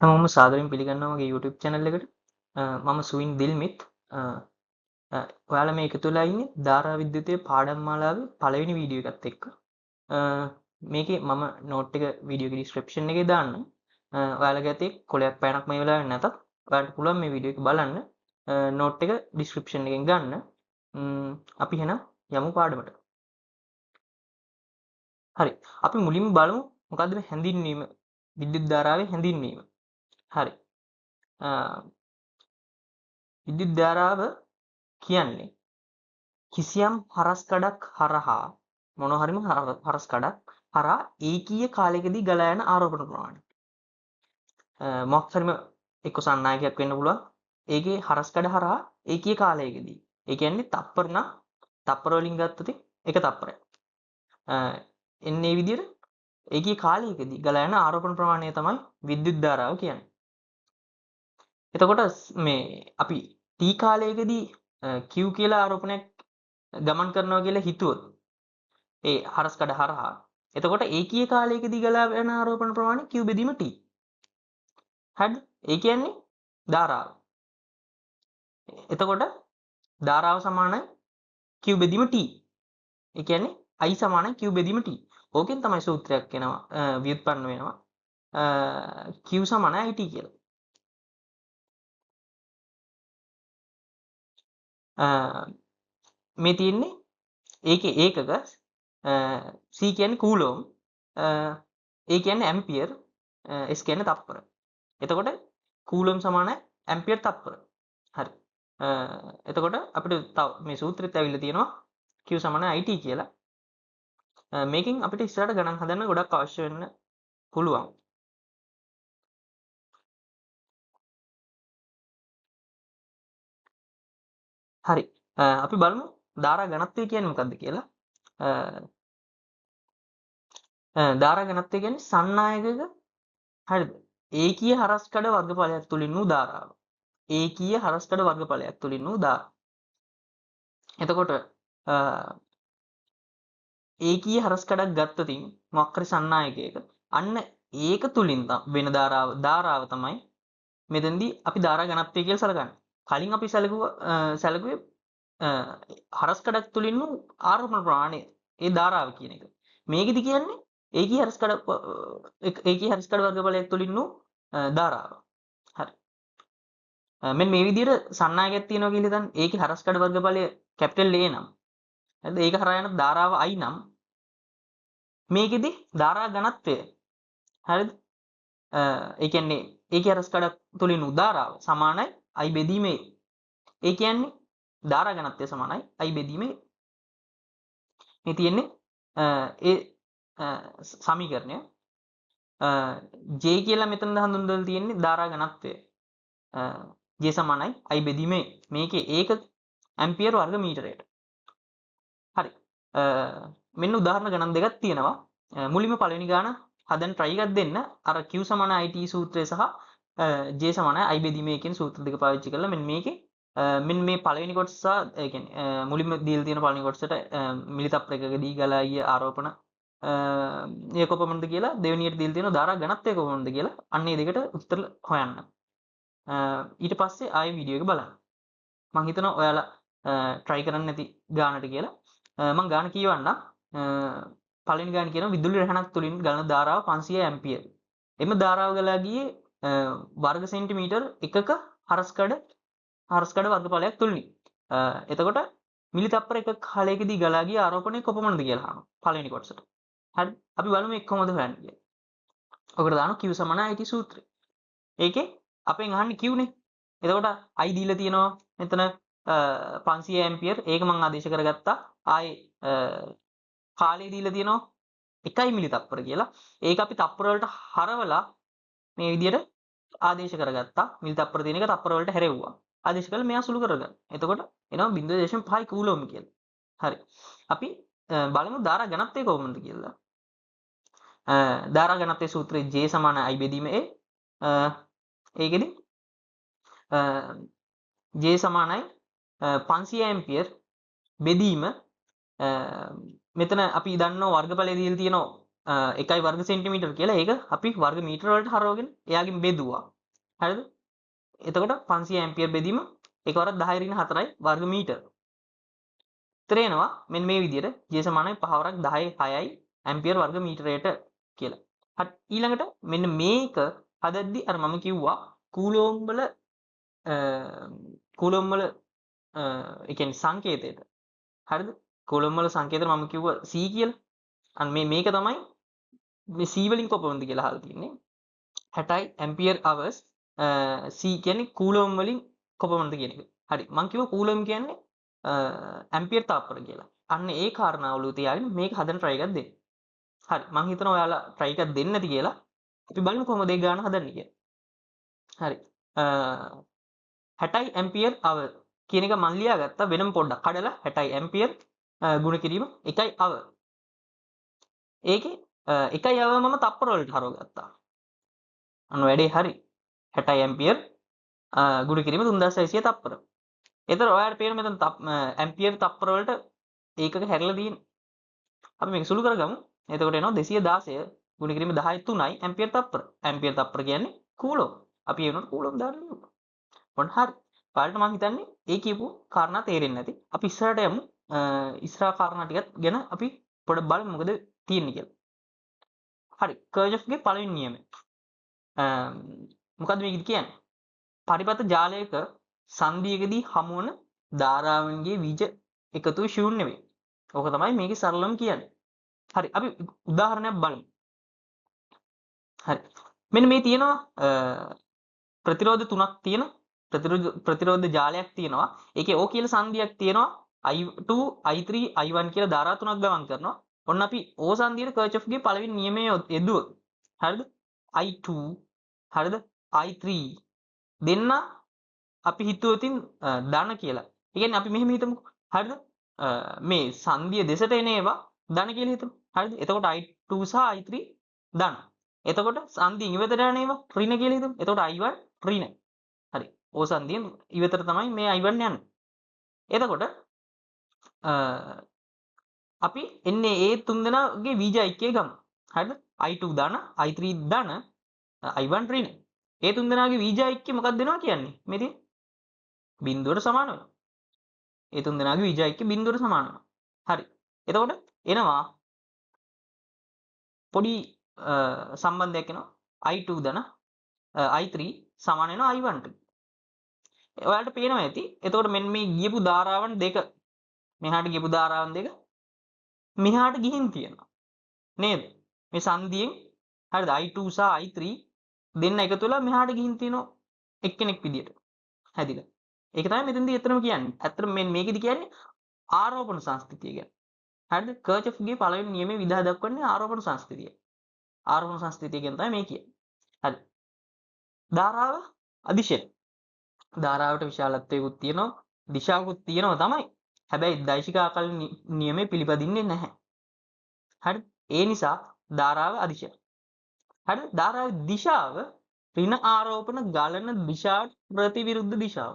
හැමෝම සාදරයෙන් පිළිගන්නවා මගේ YouTube channel එකට. මම සුවින් දිල්මිත්. ඔයාලා මේ එකතු වෙලා ඉන්නේ ධාරා විද්‍යුතයේ පාඩම් මාලාවේ පළවෙනි වීඩියෝ එකත් එක්ක. මේකේ මම නෝට් එක වීඩියෝ එකේ description එකේ දාන්නම්. ඔයාලගේ අතේ කොලයක් පෑනක් මේ වෙලාවේ නැතත් ඔයාලට පුළුවන් මේ වීඩියෝ එක බලන්න. නෝට් එක description එකෙන් ගන්න. අපි එහෙනම් යමු පාඩමට. හරි. අපි මුලින්ම බලමු මොකද්ද මේ හැඳින්වීම විද්‍යුත් ධාරාවේ හැඳින්වීම. හරි. විද්‍යුත් ධාරාව කියන්නේ කිසියම් හරස් කඩක් හරහා මොනවා හරිම හරස් කඩක් හරහා ඒකීය කාලයකදී ගලා යන ආරෝපණ ප්‍රමාණය. මොකක් හරිම එක්ක සන්නායකයක් වෙන්න පුළුවන්. ඒකේ හරස් කඩ හරහා ඒකීය කාලයකදී. ඒ කියන්නේ තප්පර නම් තප්පර වලින් ගත්තොත් එක තප්පරයක්. එන්නේ විදිහට ඒකීය කාලයකදී ගලා යන ආරෝපණ ප්‍රමාණය තමයි විද්‍යුත් ධාරාව කියන්නේ. එතකොට මේ අපි t කාලයකදී q කියලා ආරෝපණයක් ගමන් කරනවා කියලා හිතුවොත් ඒ හරස් කඩ හරහා එතකොට ඒකීය කාලයකදී ගලා යන ආරෝපණ ප්‍රමාණය q බෙදීම t. හරිද? ඒ කියන්නේ ධාරාව. එතකොට ධාරාව සමානයි q බෙදීම t. ඒ කියන්නේ I සමානයි q බෙදීම t. ඕකෙන් තමයි සූත්‍රයක් එනවා ව්‍යුත්පන්න වෙනවා. q සමානයි it කියලා. මේ තියෙන්නේ ඒකේ ඒකක c කියන්නේ කූලෝම්, ඒ කියන්නේ ඇම්පියර්, s කියන්නේ තප්පර. එතකොට කූලෝම් සමානයි ඇම්පියර් තප්පර. හරි. එතකොට අපිට තව මේ සූත්‍රෙත් ඇවිල්ලා තියෙනවා q සමානයි it කියලා. මේකෙන් අපිට ඉස්සරහට ගණන් හදන්න ගොඩක් අවශ්‍ය වෙන්න පුළුවන්. හරි. අපි බලමු ධාරා ඝනත්වය කියන්නේ මොකක්ද කියලා. ධාරා ඝනත්වය කියන්නේ සන්නායකක හරිද? ඒකීය හරස්කඩ වර්ගඵලයක් තුලින් වූ ධාරාව. ඒකීය හරස්කඩ වර්ගඵලයක් තුලින් වූ ධාරාව. එතකොට ඒකීය හරස්කඩක් ගත්තොතින් මොකක් හරි සන්නායකයක අන්න ඒක තුලින් වෙන ධාරාව තමයි මෙතෙන්දී අපි ධාරා ඝනත්වය කියලා සලකන්නේ. කලින් අපි සැලකුවේ හරස්කඩක් තුලින් වූ ආරෝපණ ප්‍රමාණය ඒ ධාරාව කියන එක. මේකෙදි කියන්නේ ඒකී හරස්කඩ වර්ගඵලයක් තුලින් වූ ධාරාව. හරි. මෙන්න මේ විදිහට සන්නායකයක් තියෙනවා කියලා හිතන්න. ඒකේ හරස්කඩ වර්ගඵලය කැපිටල් A නම්. හරිද? ඒක හරහා යන ධාරාව I නම් මේකෙදි ධාරා ඝනත්වය හරිද? ඒ කියන්නේ ඒකේ හරස්කඩ තුලින් වූ ධාරාව සමානයි I බෙදීම A. ඒ කියන්නේ ධාරා ඝනත්වය සමානයි I බෙදීම A. මේ තියෙන්නේ ඒ සමීකරණය. J කියලා මෙතන හඳුන්වලා තියෙන්නේ ධාරා ඝනත්වය. J සමානයි I බෙදීම A. මේකේ ඒක ඇම්පියර් වර්ග මීටරයට. හරි. මෙන්න උදාහරණ ගණන් දෙකක් තියෙනවා. මුලින්ම පළවෙනි ගාන හදන්න try එකක් දෙන්න. අර Q සමානයි IT සූත්‍රය සහ J සමානයි I බෙදීම A කියන සූත්‍ර දෙක පාවිච්චි කරලා මෙන්න මේකේ මෙන්න මේ පළවෙනි කොටස ඒ කියන්නේ මුලින්ම දීලා තියෙන පළවෙනි කොටසට මිලිතප්පර එකකදී ගලා ගිය ආරෝපණ ඒ කොපමණද කියලා දෙවෙනියට දීලා තියෙන ධාරා ඝනත්වය කොපමණද කියලා අන්න ඒ දෙකට උත්තර හොයන්න. ඊට පස්සේ ආයෙ වීඩියෝ එක බලන්න. මම හිතනවා ඔයාලා try කරන්න නැති ගානට කියලා. මම ගාන කියවන්නම්. පළවෙනි ගාන කියනවා විදුලි රැහැනක් තුලින් ගලන ධාරාව 500 ඇම්පියර්. එම ධාරාව ගලා ගියේ වර්ග සෙන්ටිමීටර් එකක හරස්කඩ වර්ගඵලයක් තුලින්. එතකොට මිලිතප්පර එකක කාලයකදී ගලා ගිය ආරෝපණය කොපමණද කියලා අහනවා පළවෙනි කොටසට. හරි. අපි බලමු ඒක කොහොමද හොයන්නේ කියලා. ඔකට දානවා Q සමානයි IT සූත්‍රය. ඒකේ අපෙන් අහන්නේ Q නේ. එතකොට I දීලා තියෙනවා මෙතන 500 ඇම්පියර්. ඒක මම ආදේශ කරගත්තා. ආයේ කාලය දීලා තියෙනවා 1 මිලිතප්පර කියලා. ඒක අපි තප්පර වලට හරවලා මේ විදිහට ආදේශ කරගත්තා. මිලිතප්පර තියෙන එක තප්පර වලට හැරෙව්වා. ආදේශ කළා මෙයා සුළු කරගන්න. එතකොට එනවා 0.5 කූලෝම් කියලා. හරි. අපි බලමු ධාරා ඝනත්වය කොහොමද කියලා. ධාරා ඝනත්වයේ සූත්‍රයේ J සමාන I බෙදීම A. ඒකෙදි J සමානයි 500 ඇම්පියර් බෙදීම මෙතන අපි දන්නවා වර්ගඵලය දීලා තියෙනවා එකයි වර්ග සෙන්ටිමීටර් කියලා ඒක අපි වර්ග මීටර වලට හරවගෙන එයාගෙන් බෙදුවා. හරිද? එතකොට 500 ඇම්පියර් බෙදීම එකවරක් 10 ඍණ 4යි වර්ග මීටර. උත්තරේ එනවා මෙන්න මේ විදිහට J සමානයි 5 වරක් 10 6යි ඇම්පියර් වර්ග මීටරයට කියලා. හරි ඊළඟට මෙන්න මේක හදද්දි අර මම කිව්වා කූලෝම් වල කූලෝම් වල ඒ කියන්නේ සංකේතයට. හරිද? කූලෝම් වල සංකේතය මම කිව්වා C කියලා. අන්න මේක තමයි මේ C වලින් කොපමණද කියලා අහලා තියෙන්නේ. 60යි ඇම්පියර් hours C කියන්නේ කූලෝම් වලින් කොපමණද කියන එක. හරි මම කිව්වා කූලෝම් කියන්නේ ඇම්පියර් තාප්පර කියලා. අන්න ඒ කාරණාව ඔලුව තියාගෙන මේක හදන්න try එකක් දෙන්න. හරි මම හිතනවා ඔයාලා try එකක් දෙන්නේ නැති කියලා. අපි බලමු කොහොමද ඒ ගාන හදන්නේ කියලා. හරි 60යි ඇම්පියර් hour කියන එක මම ලියාගත්තා වෙනම පොඩ්ඩක් කඩලා 60යි ඇම්පියර් ගුණ කිරීම 1යි hour. ඒකේ 1යි hour මම තප්පර වලට හරවගත්තා. අන්න වැඩේ හරි. 60යි ඇම්පියර් ගුණ කිරීම 3600 තප්පර. එතන ඔයාලට පේන මෙතන ඇම්පියර් තප්පර වලට ඒකක හැරලා තියෙන්නේ. අපි මේක සුළු කරගමු. එතකොට එනවා 216 ගුණ කිරීම 10 3යි ඇම්පියර් තප්පර. ඇම්පියර් තප්පර කියන්නේ කූලොම්. අපි ඒ වුණාට කූලොම් දාන්න ලියමු. ඔන්න හරි. ඔයාලට මම හිතන්නේ ඒ කියපු කාරණා තේරෙන්නේ නැති. අපි ඉස්සරහට යමු. ඉස්සරහා කාරණා ටිකත් ගැන අපි පොඩ්ඩක් බලමු මොකද තියෙන්නේ කියලා. හරි. කර්චොෆ්ගේ පළවෙනි නියමය. මොකද්ද මේකද කියන්නේ? පරිපථ ජාලයක සංදියකදී හමුවන ධාරාවන්ගේ බීජ එකතුව ශූන්‍ය වේ. ඕක තමයි මේකේ සරලම කියන්නේ. හරි අපි උදාහරණයක් බලමු. හරි. මෙන්න මේ තියෙනවා ප්‍රතිරෝධ තුනක් තියෙන ප්‍රතිරෝධ ජාලයක් තියෙනවා. ඒකේ O කියලා සංදියක් තියෙනවා. I2, I3, I1 කියලා ධාරා තුනක් ගමන් කරනවා. ඔන්න අපි O සංදියට කර්චොෆ්ගේ පළවෙනි නියමය යෙදුවොත්. හරිද? I2 හරිද? I3 දෙන්න අපි හිතුවොතින් ධන කියලා. ඒ කියන්නේ අපි මෙහෙම හිතමුකෝ. හරිද? මේ සංදිය දෙසට එන ඒවා ධන කියලා හිතමු. හරිද? එතකොට I2 සහ I3 ධන. එතකොට සංදියෙන් ඉවතට යන ඒවා ඍණ කියලා හිතමු. එතකොට I1 ඍණ. හරි. O සංදියෙන් ඉවතට තමයි මේ I1 යන්නේ. එතකොට අපි එන්නේ ඒ තුන් දෙනාගේ බීජ ඓක්‍යය ගමු. හරිද? I2 ධන, I3 ධන, I1 ඍණ. ඒ තුන් දෙනාගේ බීජ ඓක්‍යය මොකක්ද දෙනවා කියන්නේ? මේ තියෙන බිඳුවට සමාන වෙනවා. ඒ තුන් දෙනාගේ බීජ ඓක්‍ය බිඳුවට සමාන වෙනවා. හරි. එතකොට එනවා පොඩි සම්බන්ධයක් එනවා. I2 ධන I3 සමාන වෙනවා I1 ට. ඔයාලට පේනවා ඇති. එතකොට මෙන්න මේ ගියපු ධාරාවන් දෙක මෙහාට ගියපු ධාරාවන් දෙක මෙහාට ගිහින් තියෙනවා. නේද? මේ සංදියෙන් හරිද I2 සහ I3 දෙන්න එකතු වෙලා මෙහාට ගිහින් තියෙනවා එක්කෙනෙක් විදියට. හැදිලා. ඒක තමයි මෙතනදී එතරම් කියන්නේ. ඇත්තටම මේකෙදි කියන්නේ ආරෝපණ සංස්ථිතිය ගැන. හරිද? කර්චොෆ්ගේ පළවෙනි නියමයේ විදහා දක්වන්නේ ආරෝපණ සංස්ථිතිය. ආරෝපණ සංස්ථිතිය ගැන තමයි මේ කියන්නේ. හරි. ධාරාව අදිශය. ධාරාවට විශාලත්වයකුත් තියෙනවා, දිශාවකුත් තියෙනවා තමයි. හැබැයි දෛශික ආකලන නියමයේ පිළිපදින්නේ නැහැ. හරි? ඒ නිසා ධාරාව අදිශය. හරි? ධාරාවේ දිශාව ඍණ ආරෝපණ ගලන දිශාවට ප්‍රතිවිරුද්ධ දිශාව.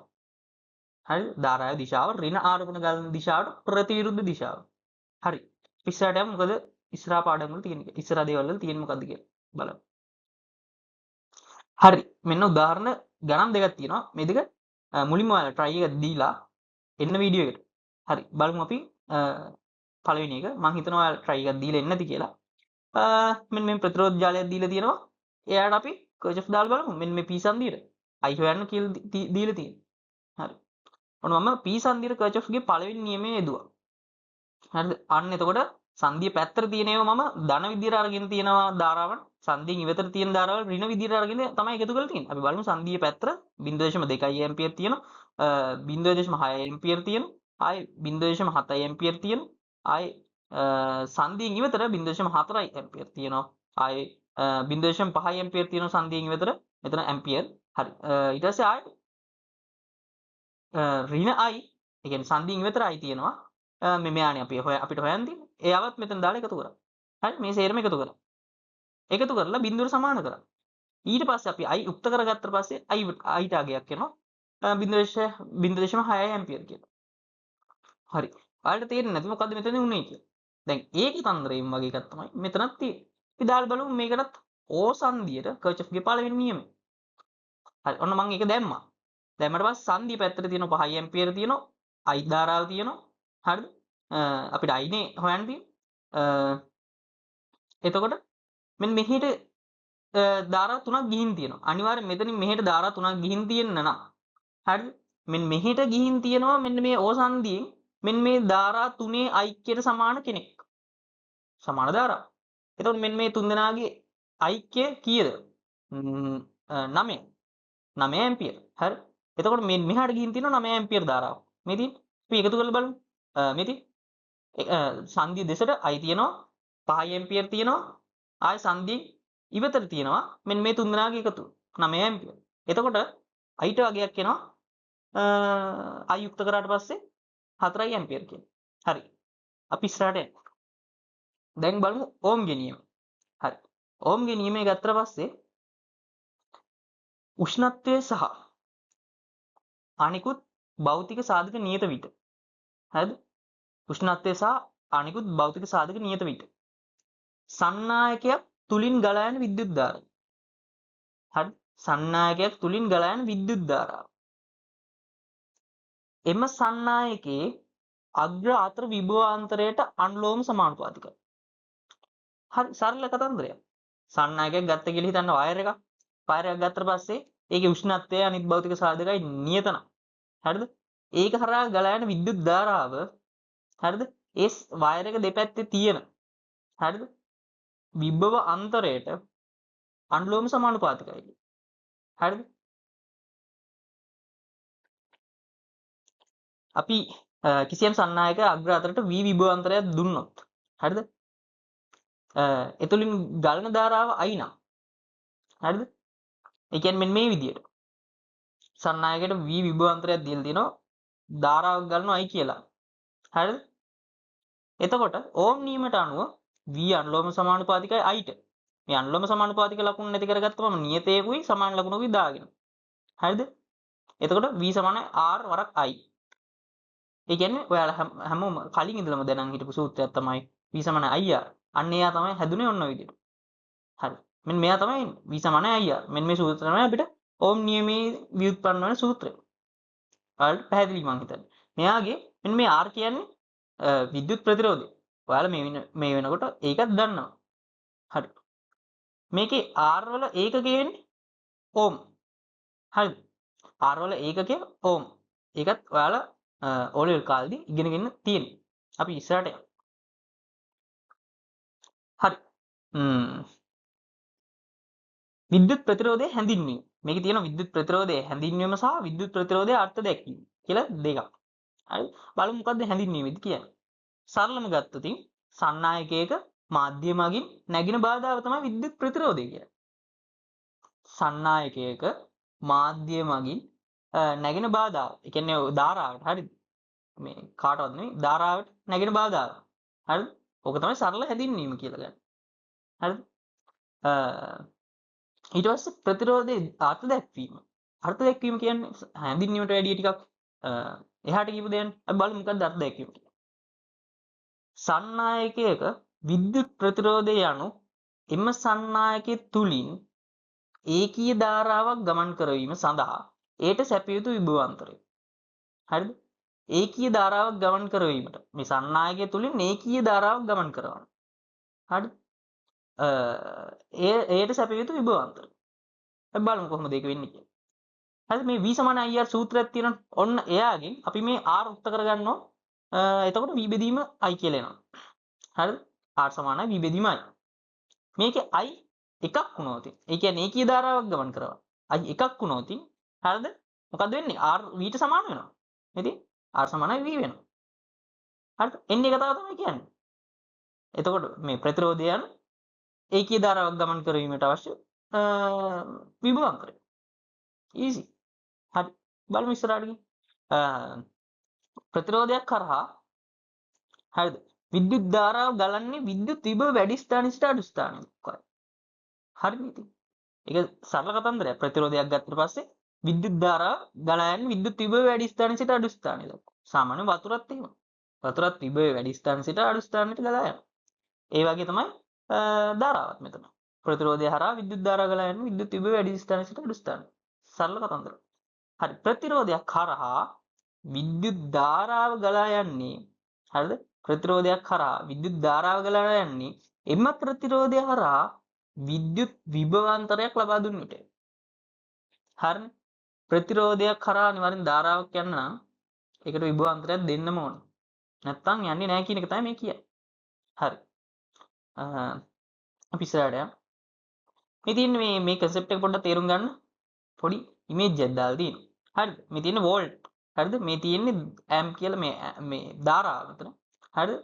හරි? ධාරාවේ දිශාව ඍණ ආරෝපණ ගලන දිශාවට ප්‍රතිවිරුද්ධ දිශාව. හරි. ඉස්සරහට යමු මොකද ඉස්සරහා පාඩම් වල තියෙන එක. ඉස්සරහා දේවල් වල තියෙන මොකද්ද කියලා බලමු. හරි. මෙන්න උදාහරණ ගණන් දෙකක් තියෙනවා. මේ දෙක මුලින්ම ඔයාලා try එක දීලා එන්න වීඩියෝ එකට. හරි. බලමු අපි පළවෙනි එක. මම හිතනවා ඔයාලා try එකක් දීලා එන්නේ නැති කියලා. මෙන්න මේ ප්‍රතිරෝධ ජාලයක් දීලා තියෙනවා. එයාට අපි කර්චොෆ් දාලා බලමු. මෙන්න මේ P සංදියට. I හොයන්න කියලා දීලා තියෙනවා. හරි. ඔන්න මම P සංදියට කර්චොෆ්ගේ පළවෙනි නියමය යෙදුවා. හරිද? අන්න එතකොට සංදිය පැත්තට තියෙන ඒවා මම ධන විදියට අරගෙන තියෙනවා ධාරාවන්. සංදියෙන් ඉවතට තියෙන ධාරාවල් ඍණ විදියට අරගෙන තමයි එකතු කරලා තියෙන්නේ. අපි බලමු සංදිය පැත්තට 0.2 ඇම්පියර් තියෙනවා. 0.6 ඇම්පියර් තියෙනවා. ආයේ 0.7 ඇම්පියර් තියෙනවා. ආයේ සංදියෙන් ඉවතට 0.4 ඇම්පියර් තියෙනවා. ආයේ 0.5 ඇම්පියර් තියෙනවා සංදියෙන් ඉවතට. මෙතන ඇම්පියර්. හරි. ඊට පස්සේ ආයේ ඍණ I ඒ කියන්නේ සංදියෙන් ඉවතට I තියෙනවා. මෙයානේ අපිට හොයන්න තියෙන්නේ. එයාවත් මෙතන දාලා එකතු කරා. හරි මේ සේරම එකතු කරා. එකතු කරලා බිඳුවට සමාන කරා. ඊට පස්සේ අපි I උක්ත කරගත්තට පස්සේ I ටාගයක් එනවා. 0.6 ඇම්පියර් කියලා. හරි. ඔයාලට තේරෙන්නේ නැති මොකද්ද මෙතන උනේ කියලා. දැන් ඒකේ තන්දරේම වගේ එකක් තමයි මෙතනක් තියෙන්නේ. අපි දාලා බලමු මේකටත් O සංදියට කර්චොෆ්ගේ පළවෙනි නියමය. හරි. ඔන්න මම ඒක දැම්මා. දැම්මට පස්සේ සංදිය පැත්තට තියෙනවා 5 ඇම්පියර තියෙනවා. I ධාරාව තියෙනවා. හරිද? අපිට I නේ හොයන්න තියෙන්නේ. එතකොට මෙන්න මෙහෙට ධාරා තුනක් ගිහින් තියෙනවා. අනිවාර්යෙන් මෙතනින් මෙහෙට ධාරා තුනක් ගිහින් තියෙන්න නම් හරිද? මෙන්න මෙහෙට ගිහින් තියෙනවා මෙන්න මේ O සංදියෙන් මෙන්න මේ ධාරා තුනේ ඓක්‍යයට සමාන කෙනෙක්. සමාන ධාරාව. එතකොට මෙන්න මේ තුන් දෙනාගේ ඓක්‍ය කීයද? 9. 9 ඇම්පියර. හරි. එතකොට මේ මෙහාට ගිහින් තියෙනවා 9 ඇම්පියර ධාරාව. මේ තියෙන්නේ. අපි එකතු කරලා බලමු. මේ තියෙන්නේ. සංදි දෙසට I තියෙනවා 5 ඇම්පියර තියෙනවා. ආය සංදි ඉවතට තියෙනවා මෙන්න මේ තුන් දෙනාගේ එකතු 9 ඇම්පියර. එතකොට I ට වගේක් එනවා I යුක්ත කරාට පස්සේ 4 ඇම්පියර කියන්නේ. හරි. අපි ඉස්සරහට යමු. දැන් බලමු ඕම්ගේ නියමය. හරි. ඕම්ගේ නියමය ගත්තට පස්සේ උෂ්ණත්වය සහ අනිකුත් භෞතික සාධක නියත විට. හරිද? උෂ්ණත්වය සහ අනිකුත් භෞතික සාධක නියත විට. සන්නායකයක් තුලින් ගලා යන විද්‍යුත් ධාරාව. හරි? සන්නායකයක් තුලින් ගලා යන විද්‍යුත් ධාරාව. එම සන්නායකයේ අග්‍ර අතර විභවාන්තරයට අනුලෝම සමානුපාතිකයි. හරි සරල කතන්දරයක්. සන්නායකයක් ගත්ත කියලා හිතන්න වයර් එකක්. වයර් එකක් ගත්තට පස්සේ ඒකේ උෂ්ණත්වය අනිත් භෞතික සාධකයි නියත නම්. හරිද? ඒක හරහා ගලා යන විද්‍යුත් ධාරාව හරිද? ඒ වයර් එක දෙපැත්තේ තියෙන හරිද? විභව අන්තරයට අනුලෝම සමානුපාතිකයි. හරිද? අපි කිසියම් සන්නායක අග්‍ර අතරට v විභවාන්තරයක් දුන්නොත් හරිද? එතුලින් ගලන ධාරාව I නම් හරිද? ඒ කියන්නේ මෙන්න මේ විදියට සන්නායකයට v විභවාන්තරයක් දීලා තියෙනවා ධාරාවක් ගලනවා I කියලා. හරිද? එතකොට ඕම් නියමයට අනුව v අනුලෝම සමානුපාතිකයි I ට. මේ අනුලෝම සමානුපාතික ලකුණු නැති කරගත්තම නියතයකුයි සමාන ලකුණකුයි දාගෙන. හරිද? එතකොට v සමානයි r වරක් I. ඒ කියන්නේ ඔයාලා හැමෝම කලින් ඉඳලම දැනන් හිටපු සූත්‍රයක් තමයි v සමාන ir. අන්න එයා තමයි හැදුනේ ඔන්න ඔය විදිහට. හරි. මෙන්න මෙයා තමයි v සමාන ir. මෙන්න මේ සූත්‍රය තමයි අපිට ඕම් නියමයේ ව්‍යුත්පන්න වන සූත්‍රය. ඔයාලට පැහැදිලි මං හිතන්නේ. මෙයාගේ මෙන්න මේ r කියන්නේ විද්‍යුත් ප්‍රතිරෝධය. ඔයාලා මේ වෙනකොට ඒකත් දන්නවා. හරි. මේකේ r වල ඒකකය වෙන්නේ ඕම්. හරිද? r වල ඒකකය ඕම්. ඒකත් ඔයාලා ඕලෙවල් කාලේදී ඉගෙනගෙන තියෙනවා. අපි ඉස්සරහට යමු. හරි. විද්‍යුත් ප්‍රතිරෝධය හැඳින්වීම. මේකේ තියෙන විද්‍යුත් ප්‍රතිරෝධය හැඳින්වීම සහ විද්‍යුත් ප්‍රතිරෝධයේ අර්ථ දැක්වීම කියලා දෙකක්. හරි. බලමු මොකද්ද හැඳින්වීමද කියන්නේ. සරලම ගත්තොත් සන්නායකයක මාධ්‍ය මගින් නැගින බාධාව තමයි විද්‍යුත් ප්‍රතිරෝධය කියන්නේ. සන්නායකයක මාධ්‍ය මගින් නැගෙන බාධාව. ඒ කියන්නේ ධාරාවට. හරිද? මේ කාටවත් නෙවෙයි ධාරාවට නැගෙන බාධාව. හරිද? ඕක තමයි සරල හැඳින්වීම කියලා ගන්න. හරිද? ඊට පස්සේ ප්‍රතිරෝධයේ අර්ථ දැක්වීම. අර්ථ දැක්වීම කියන්නේ හැඳින්වීමට වැඩිය ටිකක් එහාට කියපු දෙයක්. අපි බලමු මොකක්ද අර්ථ දැක්වීම කියන්නේ. සන්නායකයක විද්‍යුත් ප්‍රතිරෝධය යනු එම සන්නායකයේ තුලින් ඒකීය ධාරාවක් ගමන් කරවීම සඳහා ඒට සැපිය යුතු විභවාන්තරය. හරිද? ඒකීය ධාරාවක් ගමන් කරවීමට මේ සන්නායකය තුලින් ඒකීය ධාරාවක් ගමන් කරනවා. හරිද? ඒට සැපිය යුතු විභවාන්තරය. අපි බලමු කොහොමද ඒක වෙන්නේ කියලා. හරිද? මේ v සමාන ir සූත්‍රයක් තියෙනවා. ඔන්න එයාගෙන් අපි මේ r උත්ත කරගන්නවා. එතකොට v බෙදීම i කියලා එනවා. හරිද? r සමානයි v බෙදීම i. මේකේ i එකක් වුණොත් ඒ කියන්නේ ඒකීය ධාරාවක් ගමන් කරනවා. i එකක් වුණොත් හරිද? මොකද වෙන්නේ? r v ට සමාන වෙනවා. ඉතින් r සමානයි v වෙනවා. හරිද? එන්නේ කතාව තමයි කියන්නේ. එතකොට මේ ප්‍රතිරෝධය යන ඒකීය ධාරාවක් ගමන් කිරීමට අවශ්‍ය විභවාන්තරය. easy. හරි. බලමු ඉස්සරහට ගිහින්. ප්‍රතිරෝධයක් කරහා හරිද? විද්‍යුත් ධාරාව ගලන්නේ විද්‍යුත් විභව වැඩි ස්ථානයේ සිට අඩු ස්ථානයට. හරිද ඉතින්? ඒක සරල කතන්දරයක්. ප්‍රතිරෝධයක් ගත්තට පස්සේ විද්‍යුත් ධාරාව ගලා යන්නේ විද්‍යුත් විභව වැඩි ස්ථානයේ සිට අඩු ස්ථානයට. සාමාන්‍ය වතුරත් එහෙම. වතුරත් විභව වැඩි ස්ථානයේ සිට අඩු ස්ථානයට ගලා යනවා. ඒ වගේ තමයි ධාරාවත් මෙතන. ප්‍රතිරෝධය හරහා විද්‍යුත් ධාරා ගලා යන්නේ විද්‍යුත් විභවය වැඩි ස්ථානයේ සිට අඩු ස්ථානයට. සරල කතන්දර. හරි. ප්‍රතිරෝධයක් හරහා විද්‍යුත් ධාරාව ගලා යන්නේ හරිද? ප්‍රතිරෝධයක් හරහා විද්‍යුත් ධාරාව ගලා යන්නේ එම ප්‍රතිරෝධය හරහා විද්‍යුත් විභවාන්තරයක් ලබා දුන්න විට. හරිනේ. ප්‍රතිරෝධයක් හරහා අනිවාර්යෙන් ධාරාවක් යන්න නම් ඒකට විභවාන්තරයක් දෙන්නම ඕන. නැත්තම් යන්නේ නැහැ කියන එක තමයි මේ කියන්නේ. හරි. අපි ඉස්සරහට යමු. මේ තියෙන්නේ මේ concept එක පොඩ්ඩක් තේරුම් ගන්න පොඩි image එකක් දාලා තියෙනවා. හරිද? මේ තියෙන්නේ volt. හරිද? මේ තියෙන්නේ amp කියලා මේ ධාරාව මෙතන. හරිද?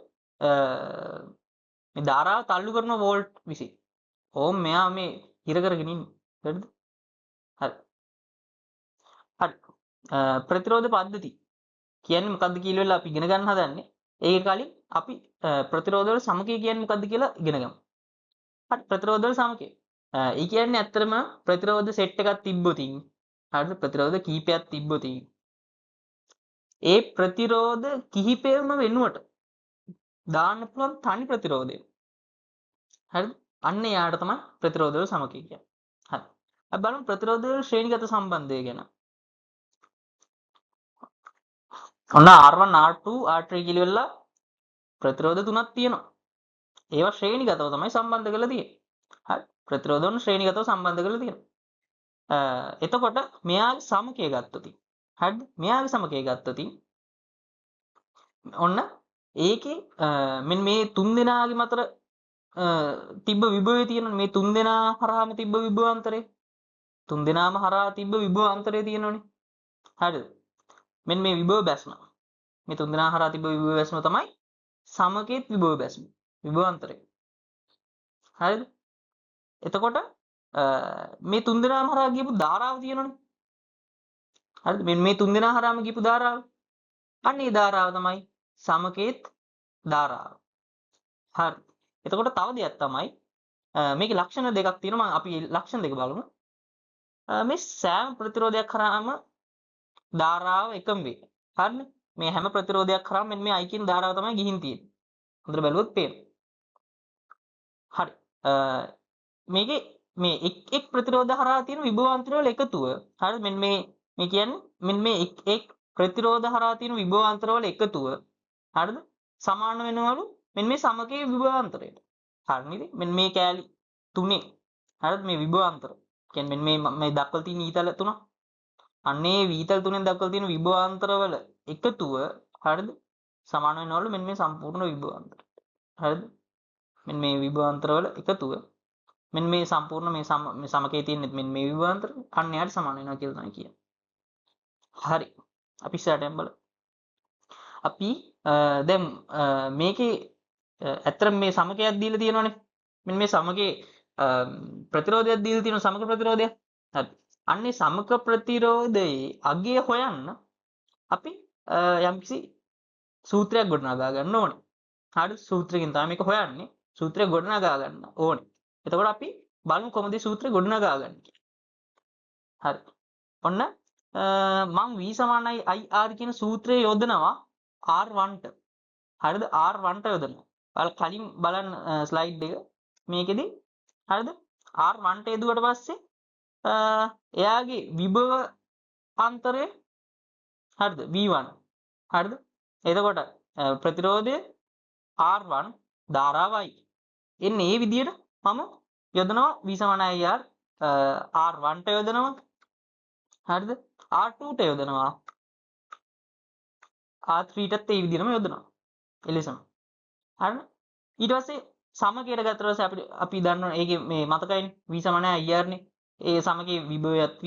මේ ධාරාව තල්ලු කරන volt විසින්. ඕම් මෙයා මේ හිර කරගෙන ඉන්නේ. හරිද? හරි. හරි. ප්‍රතිරෝධ පද්ධති කියන්නේ මොකද්ද කියලා වෙලා අපි ඉගෙන ගන්න හදන්නේ. ඒක කලින් අපි ප්‍රතිරෝධ වල සමකය කියන්නේ මොකද්ද කියලා ඉගෙන ගමු. හරි. ප්‍රතිරෝධ වල සමකය. ඒ කියන්නේ ඇත්තටම ප්‍රතිරෝධ සෙට් එකක් තිබ්බොතින් හරිද? ප්‍රතිරෝධ කීපයක් තිබ්බොතින් ඒ ප්‍රතිරෝධ කිහිපයම වෙනුවට දාන්න පුළුවන් තනි ප්‍රතිරෝධය. හරිද? අන්න යාට තමයි ප්‍රතිරෝධ වල සමකය කියන්නේ. හරි. අපි බලමු ප්‍රතිරෝධ වල ශ්‍රේණිගත සම්බන්ධය ගැන. ඔන්න R1 R2 R3 කියලා වෙලා ප්‍රතිරෝධ තුනක් තියෙනවා. ඒවා ශ්‍රේණිගතව තමයි සම්බන්ධ කරලා තියෙන්නේ. හරි. ප්‍රතිරෝධ වල ශ්‍රේණිගතව සම්බන්ධ කරලා තියෙනවා. එතකොට මෙයාගේ සමකය ගත්තොත් හරිද? මෙයාගේ සමකය ගත්තොත් ඔන්න ඒකේ මෙන්න මේ තුන් දෙනාගේ මතර තිබ්බ විභවය තියෙන මේ තුන් දෙනා හරහාම තිබ්බ විභවාන්තරය. තුන් දෙනාම හරහා තිබ්බ විභවාන්තරය තියෙනවනේ. හරිද? මෙන්න මේ විභව බැස්ම. මේ තුන් දෙනා හරහා තිබ්බ විභව බැස්ම තමයි සමකේත් විභව බැස්ම. විභවාන්තරය. හරිද? එතකොට මේ තුන් දෙනාම හරහා ගියපු ධාරාව තියෙනවනේ. හරිද? මේ තුන් දෙනා හරහාම ගියපු ධාරාව. අන්න ඒ ධාරාව තමයි සමකේත් ධාරාව. හරි. එතකොට තව දෙයක් තමයි මේකේ ලක්ෂණ දෙකක් තියෙනවා. අපි ලක්ෂණ දෙක බලමු. මේ සෑම ප්‍රතිරෝධයක් කරාම ධාරාව එකම වේ. හරිනේ? මේ හැම ප්‍රතිරෝධයක් කරාම මෙන්න මේ I කියන ධාරාව තමයි ගිහින් තියෙන්නේ. හොඳට බැලුවොත් පේනවා. හරි. මේකේ මේ එක් ප්‍රතිරෝධ හරහා තියෙන විභවාන්තර වල එකතුව හරිද? මෙන්න මේ කියන්නේ මෙන්න මේ එක් ප්‍රතිරෝධ හරහා තියෙන විභවාන්තර වල එකතුව හරිද? සමාන වෙනවලු මෙන්න මේ සමකයේ විභවාන්තරයට. හරිනේ? මෙන්න මේ කෑලි තුනේ හරිද? මේ විභවාන්තර. කියන්නේ මෙන්න මේ දක්වලා තියෙන ඊතල තුන. අන්නේ ඊතල තුනෙන් දක්වලා තියෙන විභවාන්තරවල එකතුව හරිද? සමාන වෙනවලු මෙන්න මේ සම්පූර්ණ විභවාන්තරයට. හරිද? මෙන්න මේ විභවාන්තරවල එකතුව මෙන්න මේ සම්පූර්ණ මේ සමකයේ තියෙන මෙන්න මේ විභවාන්තර අන්න යාට සමාන වෙනවා කියලා තමයි කියන්නේ. හරි. අපි ඉස්සරහට යමු බලමු. අපි දැන් මේකේ ඇත්තටම මේ සමකයක් දීලා තියෙනවනේ. මෙන්න මේ සමකේ ප්‍රතිරෝධයක් දීලා තියෙනවා සමක ප්‍රතිරෝධය. හරි. අන්නේ සමක ප්‍රතිරෝධයේ අගය හොයන්න අපි යම්කිසි සූත්‍රයක් ගොඩනගා ගන්න ඕනේ. හරි සූත්‍රයෙන් තමයි මේක හොයන්නේ. සූත්‍රය ගොඩනගා ගන්න ඕනේ. එතකොට අපි බලමු කොහොමද සූත්‍රය ගොඩනගා ගන්න කියලා. හරි. ඔන්න මම v සමානයි ir කියන සූත්‍රය යොදනවා r1ට. හරිද? r1ට යොදනවා. ඔයාලා කලින් බලන්න ස්ලයිඩ් එක මේකෙදි හරිද? r1ට යදුවට පස්සේ එයාගේ විභව අන්තරය හරිද? v1. හරිද? එතකොට ප්‍රතිරෝධය r1 ධාරාවයි. එන්නේ මේ විදියට මම යොදනවා v සමානයි ir r1ට යොදනවා. හරිද? r2ට යොදනවා. r3ටත් ඒ විදිහටම යොදනවා. එලෙසම. හරිද? ඊට පස්සේ සමකයට ගත්තට පස්සේ අපි දන්නවා ඒකේ මේ මතකයිනේ v සමානයි ir නේ. ඒ සමකයේ විභවයත් v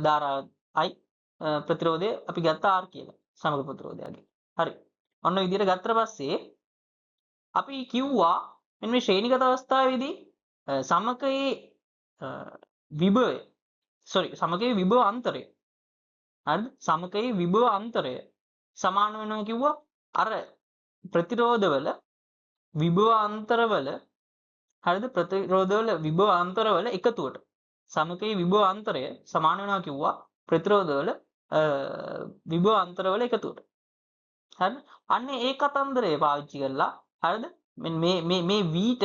ධාරාවයි ප්‍රතිරෝධය අපි ගත්තා r කියලා. සමක ප්‍රතිරෝධයගේ. හරි. ඔන්න විදිහට ගත්තට පස්සේ අපි කිව්වා මෙන්න මේ ශ්‍රේණිගත අවස්ථාවේදී සමකයේ විභවය සමකයේ විභව අන්තරය හරිද? සමකයේ විභව අන්තරය සමාන වෙනවා කිව්වා අර ප්‍රතිරෝධවල විභව අන්තරවල හරිද? ප්‍රතිරෝධවල විභව අන්තරවල එකතුවට සමකයේ විභව අන්තරය සමාන වෙනවා කිව්වා ප්‍රතිරෝධවල විභව අන්තරවල එකතුවට. හරිද? අන්න ඒ කතන්දරය පාවිච්චි කරලා හරිද? මේ v ට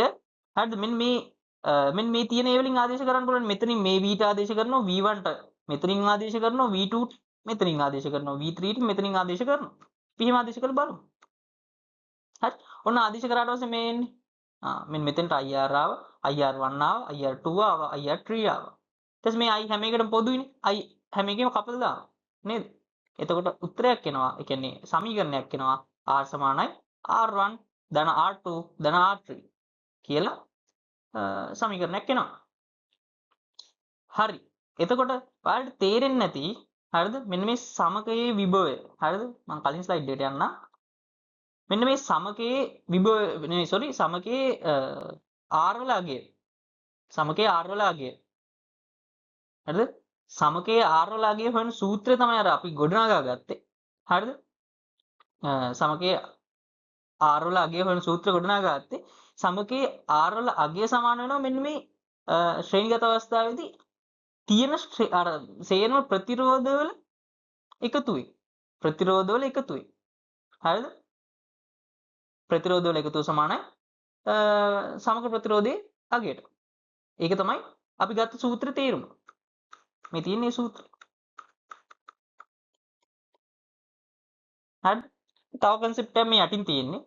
හරිද? මෙන්න මේ තියෙන ඒ වලින් ආදේශ කරන්න පුළුවන්. මෙතනින් මේ v ට ආදේශ කරනවා v1 ට මෙතනින් ආදේශ කරනවා v2 ට මෙතනින් ආදේශ කරනවා v3 ට මෙතනින් ආදේශ කරනවා. අපි එහෙම ආදේශ කරලා බලමු. හරි. ඔන්න ආදේශ කරාට පස්සේ මේ එන්නේ. මෙන්න මෙතෙන්ට IR ආවා, IR1 ආවා, IR2 ආවා, IR3 ආවා. ඊට පස්සේ මේ I හැම එකටම පොදුයිනේ. I හැම එකෙම කපලා දානවා. නේද? එතකොට උත්තරයක් එනවා. ඒ කියන්නේ සමීකරණයක් එනවා R සමානයි R1 ධන R2 ධන R3 කියලා සමීකරණයක් එනවා. හරි. එතකොට ඔයාලට තේරෙන්නේ නැති හරිද? මෙන්න මේ සමකයේ විභවය. හරිද? මම කලින් ස්ලයිඩ් එකට යන්නම්. මෙන්න මේ සමකයේ විභව නෙවෙයි සෝරි සමකයේ R වල අගය. සමකයේ R වල අගය. හරිද? සමකයේ R වල අගය හොයන සූත්‍රය තමයි අර අපි ගොඩනගා ගත්තේ. හරිද? සමකයේ R වල අගය හොයන සූත්‍ර ගොඩනගා ගත්තේ. සමකයේ R වල අගය සමාන වෙනවා මෙන්න මේ ශ්‍රේණිගත අවස්ථාවේදී තියෙන අර සේරම ප්‍රතිරෝධවල එකතුයි. ප්‍රතිරෝධවල එකතුයි. හරිද? ප්‍රතිරෝධවල එකතුව සමානයි සමක ප්‍රතිරෝධයේ අගයට. ඒක තමයි අපි ගත්ත සූත්‍රයේ තේරුම. මේ තියෙන මේ සූත්‍රය. හරිද? තව concept එකක් මේ යටින් තියෙන්නේ.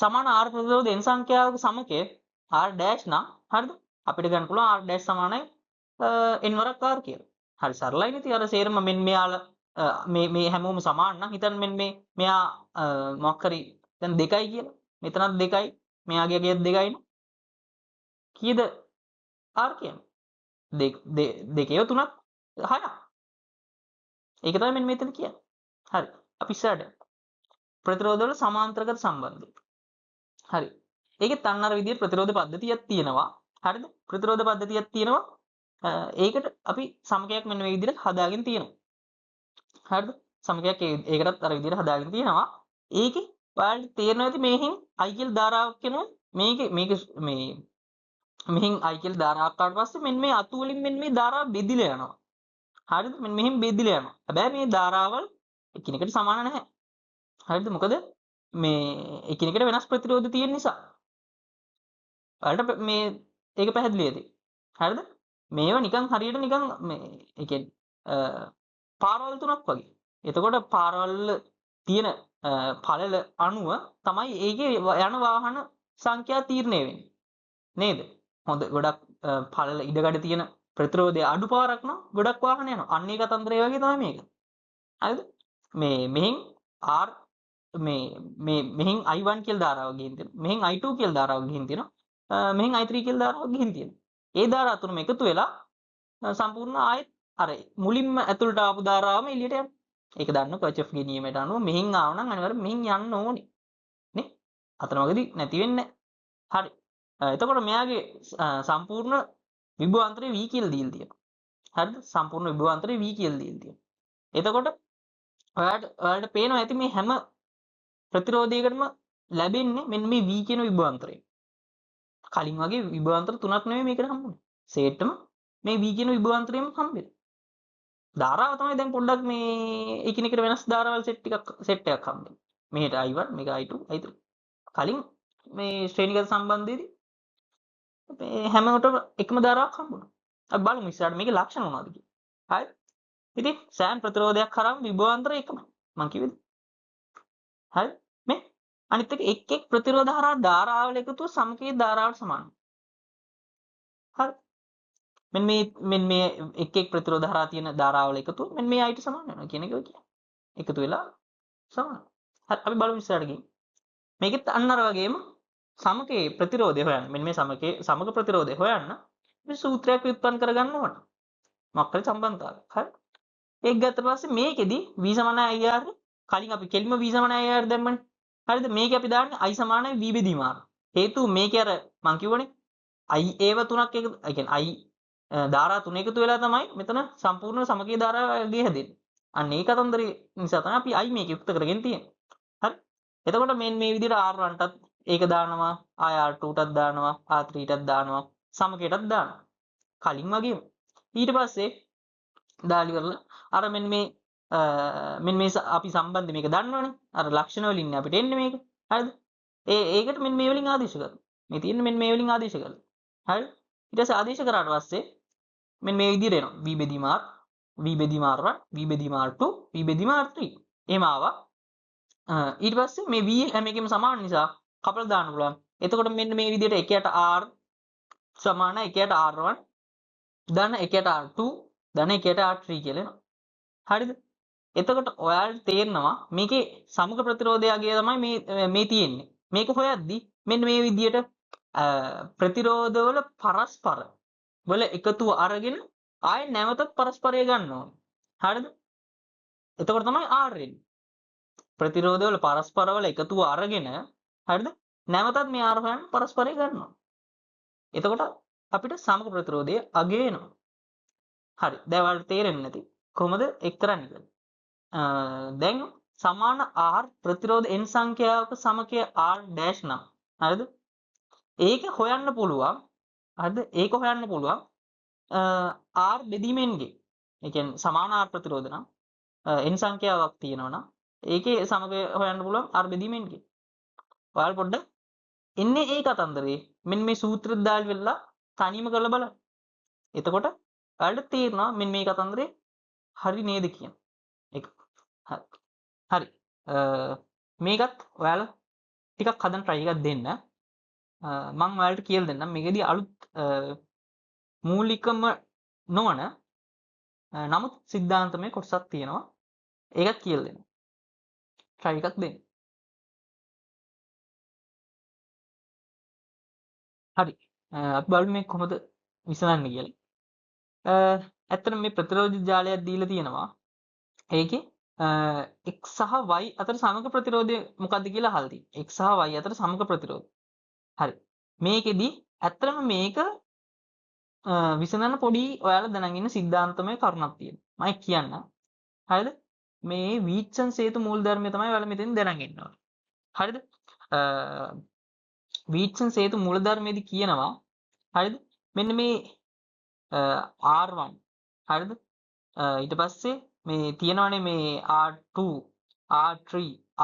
සමාන R ප්‍රතිරෝධ n සංඛ්‍යාවක සමකය R dash නම් හරිද? අපිට ගන්න පුළුවන් R dash සමානයි n වරක් R කියලා. හරි සරලයි නේ. අර සේරම මෙන්න මෙයාලා මේ හැමෝම සමාන නම් හිතන්න මෙයා මොකක් හරි දැන් 2යි කියලා. මෙතනත් 2යි. මෙයාගේ අගයත් 2යි නේ. කීයද R කියන්නේ? දෙකේව 3ක් 6ක්. ඒක තමයි මෙන්න මෙතන කියන්නේ. හරි. අපි ඉස්සරහට ප්‍රතිරෝධවල සමාන්තරගත සම්බන්ධය. හරි. ඒකෙත් අන්න අර විදිහට ප්‍රතිරෝධ පද්ධතියක් තියෙනවා. හරිද? ප්‍රතිරෝධ පද්ධතියක් තියෙනවා. ඒකට අපි සමකයක් මෙන්න මේ විදිහට හදාගෙන තියෙනවා. හරිද? සමකයක් ඒකටත් අර විදිහට හදාගෙන තියෙනවා. ඒකේ ඔයාලට තේරෙනවා ඇති මේහින් I කියලා ධාරාවක් එනවා. මේකේ මෙහින් I කියලා ධාරාවක් ආවට පස්සේ මෙන්න මේ අතු වලින් මෙන්න මේ ධාරාව බෙදිලා යනවා. හරිද? මෙන්න මෙහෙම බෙදිලා යනවා. හැබැයි මේ ධාරාවල් එකිනෙකට සමාන නැහැ. හරිද? මොකද මේ එකිනෙකට වෙනස් ප්‍රතිරෝධ තියෙන නිසා. ඔයාලට මේ ඒක පැහැදිලි ඇති. හරිද? මේවා නිකන් හරියට නිකන් මේ ඒ කියන්නේ පාරවල් තුනක් වගේ. එතකොට පාරවල් තියෙන පළල අණුව තමයි ඒකේ යන වාහන සංඛ්‍යා තීරණය වෙන්නේ. නේද? හොඳ ගොඩක් පළල ඉඩකඩ තියෙන ප්‍රතිරෝධය අඩු පාරක් නම් ගොඩක් වාහන යනවා. අන්න ඒ කතන්දරය වගේ තමයි මේක. හරිද? මෙහින් R මෙහින් I1 කියලා ධාරාවක් ගිහින් තියෙනවා. මෙහින් I2 කියලා ධාරාවක් ගිහින් තියෙනවා. මෙහින් I3 කියලා ධාරාවක් ගිහින් තියෙනවා. ඒ ධාරා තුනම එකතු වෙලා සම්පූර්ණ ආයෙත් අර මුලින්ම ඇතුළට ආපු ධාරාවම එළියට යනවා. ඒක දන්න කර්චොෆ් ගේ නියමයට අනුව මෙහින් ආව නම් අනිවාර්යෙන් මෙහින් යන්න ඕනේ. නේ? අතන වගේදී නැති වෙන්නේ නැහැ. හරි. එතකොට මෙයාගේ සම්පූර්ණ විභවාන්තරය v කියලා දීලා තියෙනවා. හරිද? සම්පූර්ණ විභවාන්තරය v කියලා දීලා තියෙනවා. එතකොට ඔයාලට පේනවා ඇති මේ හැම ප්‍රතිරෝධයකටම ලැබෙන්නේ මෙන්න මේ v කියන විභවාන්තරය. කලින් වගේ විභවාන්තර තුනක් නෙමෙයි මේකට හම්බුනේ. සේට්ටම මේ v කියන විභවාන්තරයෙම හම්බෙන්නේ. ධාරාව තමයි දැන් පොඩ්ඩක් මේ එකිනෙකට වෙනස් ධාරාවල් සෙට් එකක් හම්බෙන්නේ. මෙහෙට I1 මේක I2 I3. කලින් මේ ශ්‍රේණිගත සම්බන්ධයේදී මේ හැමෝටම එකම ධාරාවක් හම්බුණා. අපි බලමු ඉස්සරහට මේකේ ලක්ෂණ මොනවද කියලා. හරි. ඉතින් සෑම ප්‍රතිරෝධයක් කරාම විභවාන්තරය එකමයි. මම කිව්වේද? හරි. මේ අනිත් එක එක් ප්‍රතිරෝධ හරහා ධාරාවල එකතුව සමකයේ ධාරාවට සමානයි. හරි. මෙන්න මේ එක් ප්‍රතිරෝධ හරහා තියෙන ධාරාවල එකතුව මෙන්න මේ අයිට සමාන වෙනවා කියන එක ඔය කියන්නේ. එකතු වෙලා සමාන. හරි අපි බලමු ඉස්සරහට ගිහින්. මේකෙත් අන්න අර වගේම සමකයේ ප්‍රතිරෝධය හොයන්න. මෙන්න මේ සමක ප්‍රතිරෝධය හොයන්න මේ සූත්‍රයක් ව්‍යුත්පන්න කරගන්න ඕන. මොකක් හරි සම්බන්ධතාවයක්. හරි. ඒක ගත්ත පස්සේ මේකෙදි v සමානයි ir කලින් අපි කෙලින්ම v සමානයි ir දැම්මනේ. හරිද? මේක අපි දාන්නේ i සමානයි v බෙදීම r. හේතුව මේකේ අර මං කිව්වනේ i ඒව තුනක් එක ඒ කියන්නේ i ධාරා තුන එකතු වෙලා තමයි මෙතන සම්පූර්ණ සමකයේ ධාරාවගේ හැදෙන්නේ. අන්න ඒ කතන්දරේ නිසා තමයි අපි i මේක යුක්ත කරගෙන තියෙන්නේ. හරි? එතකොට මේ විදිහට r1ටත් ඒක දානවා, r2ටත් දානවා, r3ටත් දානවා, සමකයටත් දානවා. කලින් වගේම. ඊට පස්සේ දාලි කරලා අර මෙන්න මේ අපි සම්බන්ධ මේක දන්නවනේ. අර ලක්ෂණ වලින් අපිට එන්නේ මේක. හරිද? ඒකට මෙන්න මේ වලින් ආදේශ කරනවා. මේ තියෙන්නේ මෙන්න මේ වලින් ආදේශ කරලා. හරිද? ඊට පස්සේ ආදේශ කරාට පස්සේ මෙන්න මේ විදිහට එනවා. v බෙදීම r, v බෙදීම r1, v බෙදීම r2, v බෙදීම r3. එහෙම ආවා. ඊට පස්සේ මේ v හැම එකෙම සමාන නිසා කපලා දාන්න පුළුවන්. එතකොට මෙන්න මේ විදිහට එකයට r සමාන එකයට r1 ධන එකයට r2 ධන එකයට r3 කියලා එනවා. හරිද? එතකොට ඔයාලට තේරෙනවා මේකේ සමග ප්‍රතිරෝධයගේ තමයි මේ තියෙන්නේ. මේක හොයද්දි මෙන්න මේ විදිහට ප්‍රතිරෝධවල පරස්පර වල එකතුව අරගෙන ආයෙ නැවතත් පරස්පරය ගන්න ඕනේ. හරිද? එතකොට තමයි R එන්නේ. ප්‍රතිරෝධවල පරස්පර වල එකතුව අරගෙන හරිද? නැවතත් මේ R හොයන්න පරස්පරය ගන්නවා. එතකොට අපිට සමග ප්‍රතිරෝධය අගය එනවා. හරි. දැන් ඔයාලට තේරෙන්නේ නැති කොහොමද එක් කරන්නේ කියලා. දැන් සමාන R ප්‍රතිරෝධ n සංඛ්‍යාවක සමකය R dash නම් හරිද? ඒක හොයන්න පුළුවන්. හරිද? ඒක හොයන්න පුළුවන් R බෙදීමෙන් ගේ. ඒ කියන්නේ සමාන R ප්‍රතිරෝධ නම් n සංඛ්‍යාවක් තියෙනවා නම් ඒකේ සමගය හොයන්න පුළුවන් R බෙදීමෙන් ගේ. ඔයාලා පොඩ්ඩක් එන්නේ ඒ කතන්දරේ මෙන්න මේ සූත්‍රය දාලා වෙලා තනියම කරලා බලන්න. එතකොට ඔයාලට තේරෙනවා මෙන්න මේ කතන්දරේ හරි නේද කියන එක. හරි. මේකත් ඔයාලා ටිකක් හදන්න try එකක් දෙන්න. මම ඔයාලට කියලා දෙන්නම්. මේකෙදී අලුත් මූලිකම නොවන නමුත් සිද්ධාන්තමය කොටසක් තියෙනවා. ඒකත් කියලා දෙන්න. try එකක් දෙන්න. හරි. අපි බලමු මේ කොහොමද විසඳන්නේ කියලා. ඇත්තටම මේ ප්‍රතිරෝධ ජාලයක් දීලා තියෙනවා. ඒකේ x සහ y අතර සමග ප්‍රතිරෝධය මොකක්ද කියලා අහලා තියෙනවා. x සහ y අතර සමග ප්‍රතිරෝධය. හරි. මේකෙදි ඇත්තටම මේක විසඳන්න පොඩි ඔයාලා දැනගෙන ඉන්න සිද්ධාන්තමය කරුණක් තියෙනවා. මම කියන්න. හරිද? මේ වීච්ඡන් සේතු මූලධර්මය තමයි ඔයාලා මෙතෙන් දැනගෙන ඉන්න ඕනේ. හරිද? වීච්ඡන් සේතු මූලධර්මයේදී කියනවා හරිද? මෙන්න මේ R1 හරිද? ඊට පස්සේ මේ තියෙනවානේ මේ R2 R3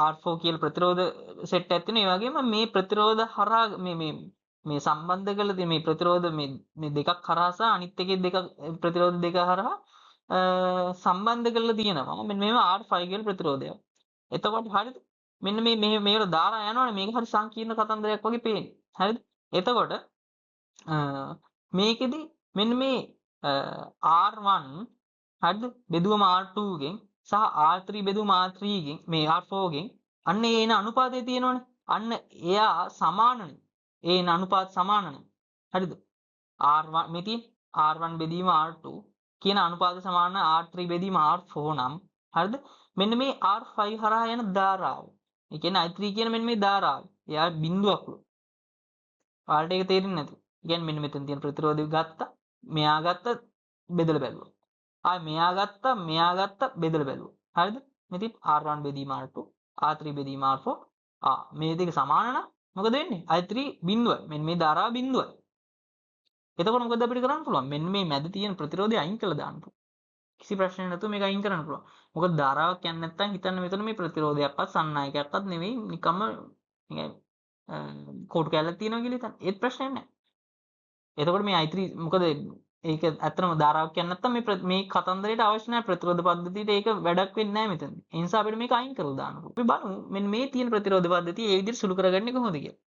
R4 කියලා ප්‍රතිරෝධ සෙට් එකක් තියෙනවා. ඒ වගේම මේ ප්‍රතිරෝධ හරහා මේ සම්බන්ධ කළ මේ ප්‍රතිරෝධ මේ දෙකක් හරහා සහ අනිත් එකේ දෙක ප්‍රතිරෝධ දෙක හරහා සම්බන්ධ කරලා තියෙනවා. මෙන්න මේව R5 කියලා ප්‍රතිරෝධය. එතකොට හරිද? මෙන්න මේවල දාලා යනවනේ මේක හරි සංකීර්ණ කතන්දරයක් වගේ පේන්නේ. හරිද? එතකොට මේකෙදි මෙන්න මේ R1 හරිද? බෙදුවම R2 ගෙන් සහ R3 බෙදුවම R3 ගෙන් මේ R4 ගෙන් අන්න ඒ එන අනුපාතය තියෙනවනේ. අන්න එයා සමානනේ. ඒ එන අනුපාත සමානනේ. හරිද? R1 මේ තියෙන්නේ R1 බෙදීම R2 කියන අනුපාත සමාන R3 බෙදීම R4 නම් හරිද? මෙන්න මේ R5 හරහා යන ධාරාව. ඒ කියන්නේ I3 කියන මෙන්න මේ ධාරාව. එයා බිඳුවක්ලු. ඔයාලට ඒක තේරෙන්නේ නැතු. ඒ කියන්නේ මෙන්න මෙතන තියෙන ප්‍රතිරෝධය ගත්තා. මෙයා ගත්තා බෙදලා බැලුවා. ආයි මෙයා ගත්තා බෙදලා බැලුවා. හරිද? මෙතින් R1 බෙදීම R2 R3 බෙදීම R4 මේ දෙක සමාන නම් මොකද වෙන්නේ? I3 බිඳුවයි. මෙන්න මේ ධාරාව බිඳුවයි. එතකොට මොකද අපිට කරන්න පුළුවන්? මෙන්න මේ මැද තියෙන ප්‍රතිරෝධය අයින් කරලා දාන්න පුළුවන්. කිසි ප්‍රශ්නයක් නැතුව මේක අයින් කරන්න පුළුවන්. මොකද ධාරාවක් යන්නේ නැත්නම් හිතන්න මෙතන මේ ප්‍රතිරෝධයක්වත් සන්නායකයක්වත් නෙවෙයි නිකම්ම නිකන් කෝටු කැල්ලක් තියෙනවා කියලා හිතන්න. ඒත් ප්‍රශ්නයක් නැහැ. එතකොට මේ I3 මොකද ඒක ඇත්තටම ධාරාවක් යන්නේ නැත්නම් මේ කතන්දරයට අවශ්‍ය නැහැ ප්‍රතිරෝධ පද්ධතියට ඒක වැඩක් වෙන්නේ නැහැ මෙතනදී. ඒ නිසා අපිට මේක අයින් කරලා දාන්න පුළුවන්. අපි බලමු මෙන්න මේ තියෙන ප්‍රතිරෝධ පද්ධතිය ඒ විදිහට සුළු කරගන්නේ කොහොමද කියලා.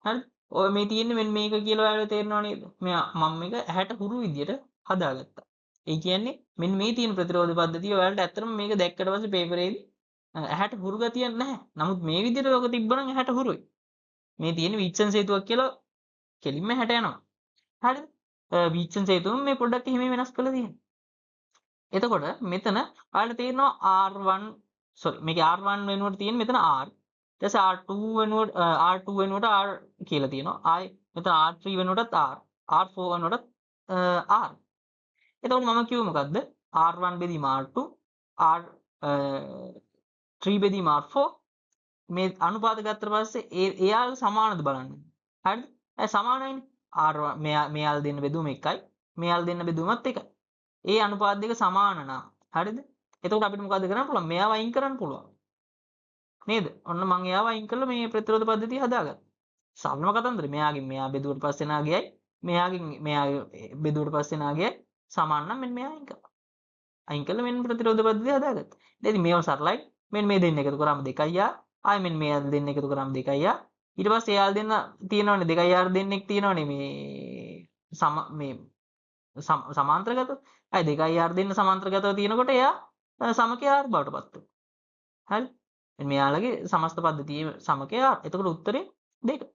හරිද? ඔය මේ තියෙන්නේ මෙන්න මේක කියලා ඔයාලට තේරෙනව නේද? මම මේක ඇහැට හුරු විදියට හදාගත්තා. ඒ කියන්නේ මෙන්න මේ තියෙන ප්‍රතිරෝධ පද්ධතිය ඔයාලට ඇත්තටම මේක දැක්කට පස්සේ පේපරේදී ඇහැට හුරු ගතියක් නැහැ. නමුත් මේ විදියට ඔක තිබ්බනම් ඇහැට හුරුයි. මේ තියෙන වීච්ඡන් සේතුවක් කියලා කෙලින්ම ඇහැට යනවා. හරිද? වීච්ඡන් සේතුව මේ පොඩ්ඩක් එහෙම වෙනස් කරලා තියෙනවා. එතකොට මෙතන ඔයාලට තේරෙනවා R1 මේකේ R1 වෙනුවට තියෙන මෙතන R. ඊට පස්සේ R2 වෙනුවට R කියලා තියෙනවා. ආයි මෙතන R3 වෙනුවටත් R. R4 වෙනුවටත් R. එතකොට මම කිව්වේ මොකද්ද? R1 බෙදීම R2 R3 බෙදීම R4 මේ අනුපාත ගත්තට පස්සේ එයාල සමානද බලන්න. හරිද? සමානයිනේ. R1 මෙයාල දෙන්න බෙදුවම එකයි. මෙයාල දෙන්න බෙදුවමත් එකයි. ඒ අනුපාත දෙක සමාන නම් හරිද? එතකොට අපිට මොකද කරන්න පුළුවන්? මෙයාව අයින් කරන්න පුළුවන්. නේද? ඔන්න මං එයාව අයින් කරලා මේ ප්‍රතිරෝධ පද්ධතිය හදාගත්තා. සරලම කතන්දරේ මෙයාගෙන් මෙයා බෙදුවට පස්සේ නාගයයි මෙයාගෙන් මෙයාගේ බෙදුවට පස්සේ නාගයයි සමාන නම් මෙන්න මෙයා අයින් කරා. අයින් කළා මෙන්න ප්‍රතිරෝධ පද්ධතිය හදාගත්තා. ඉතින් මේව සරලයි. මෙන්න මේ දෙන්න එකතු කරාම 2යි ආ. ආයෙ මෙන්න මේ දෙන්න එකතු කරාම 2යි ආ. ඊට පස්සේ එයාලා දෙන්න තියෙනවනේ 2යි ආ දෙන්නෙක් තියෙනවනේ මේ සමාන්තරගතව. ආයෙ 2යි ආ දෙන්න සමාන්තරගතව තියෙනකොට එයා සමකය ආර් බවට පත් වෙනවා. හරි. මෙන්න මෙයාලගේ සමස්ත පද්ධතියේ සමකය ආර්. එතකොට උත්තරේ 2.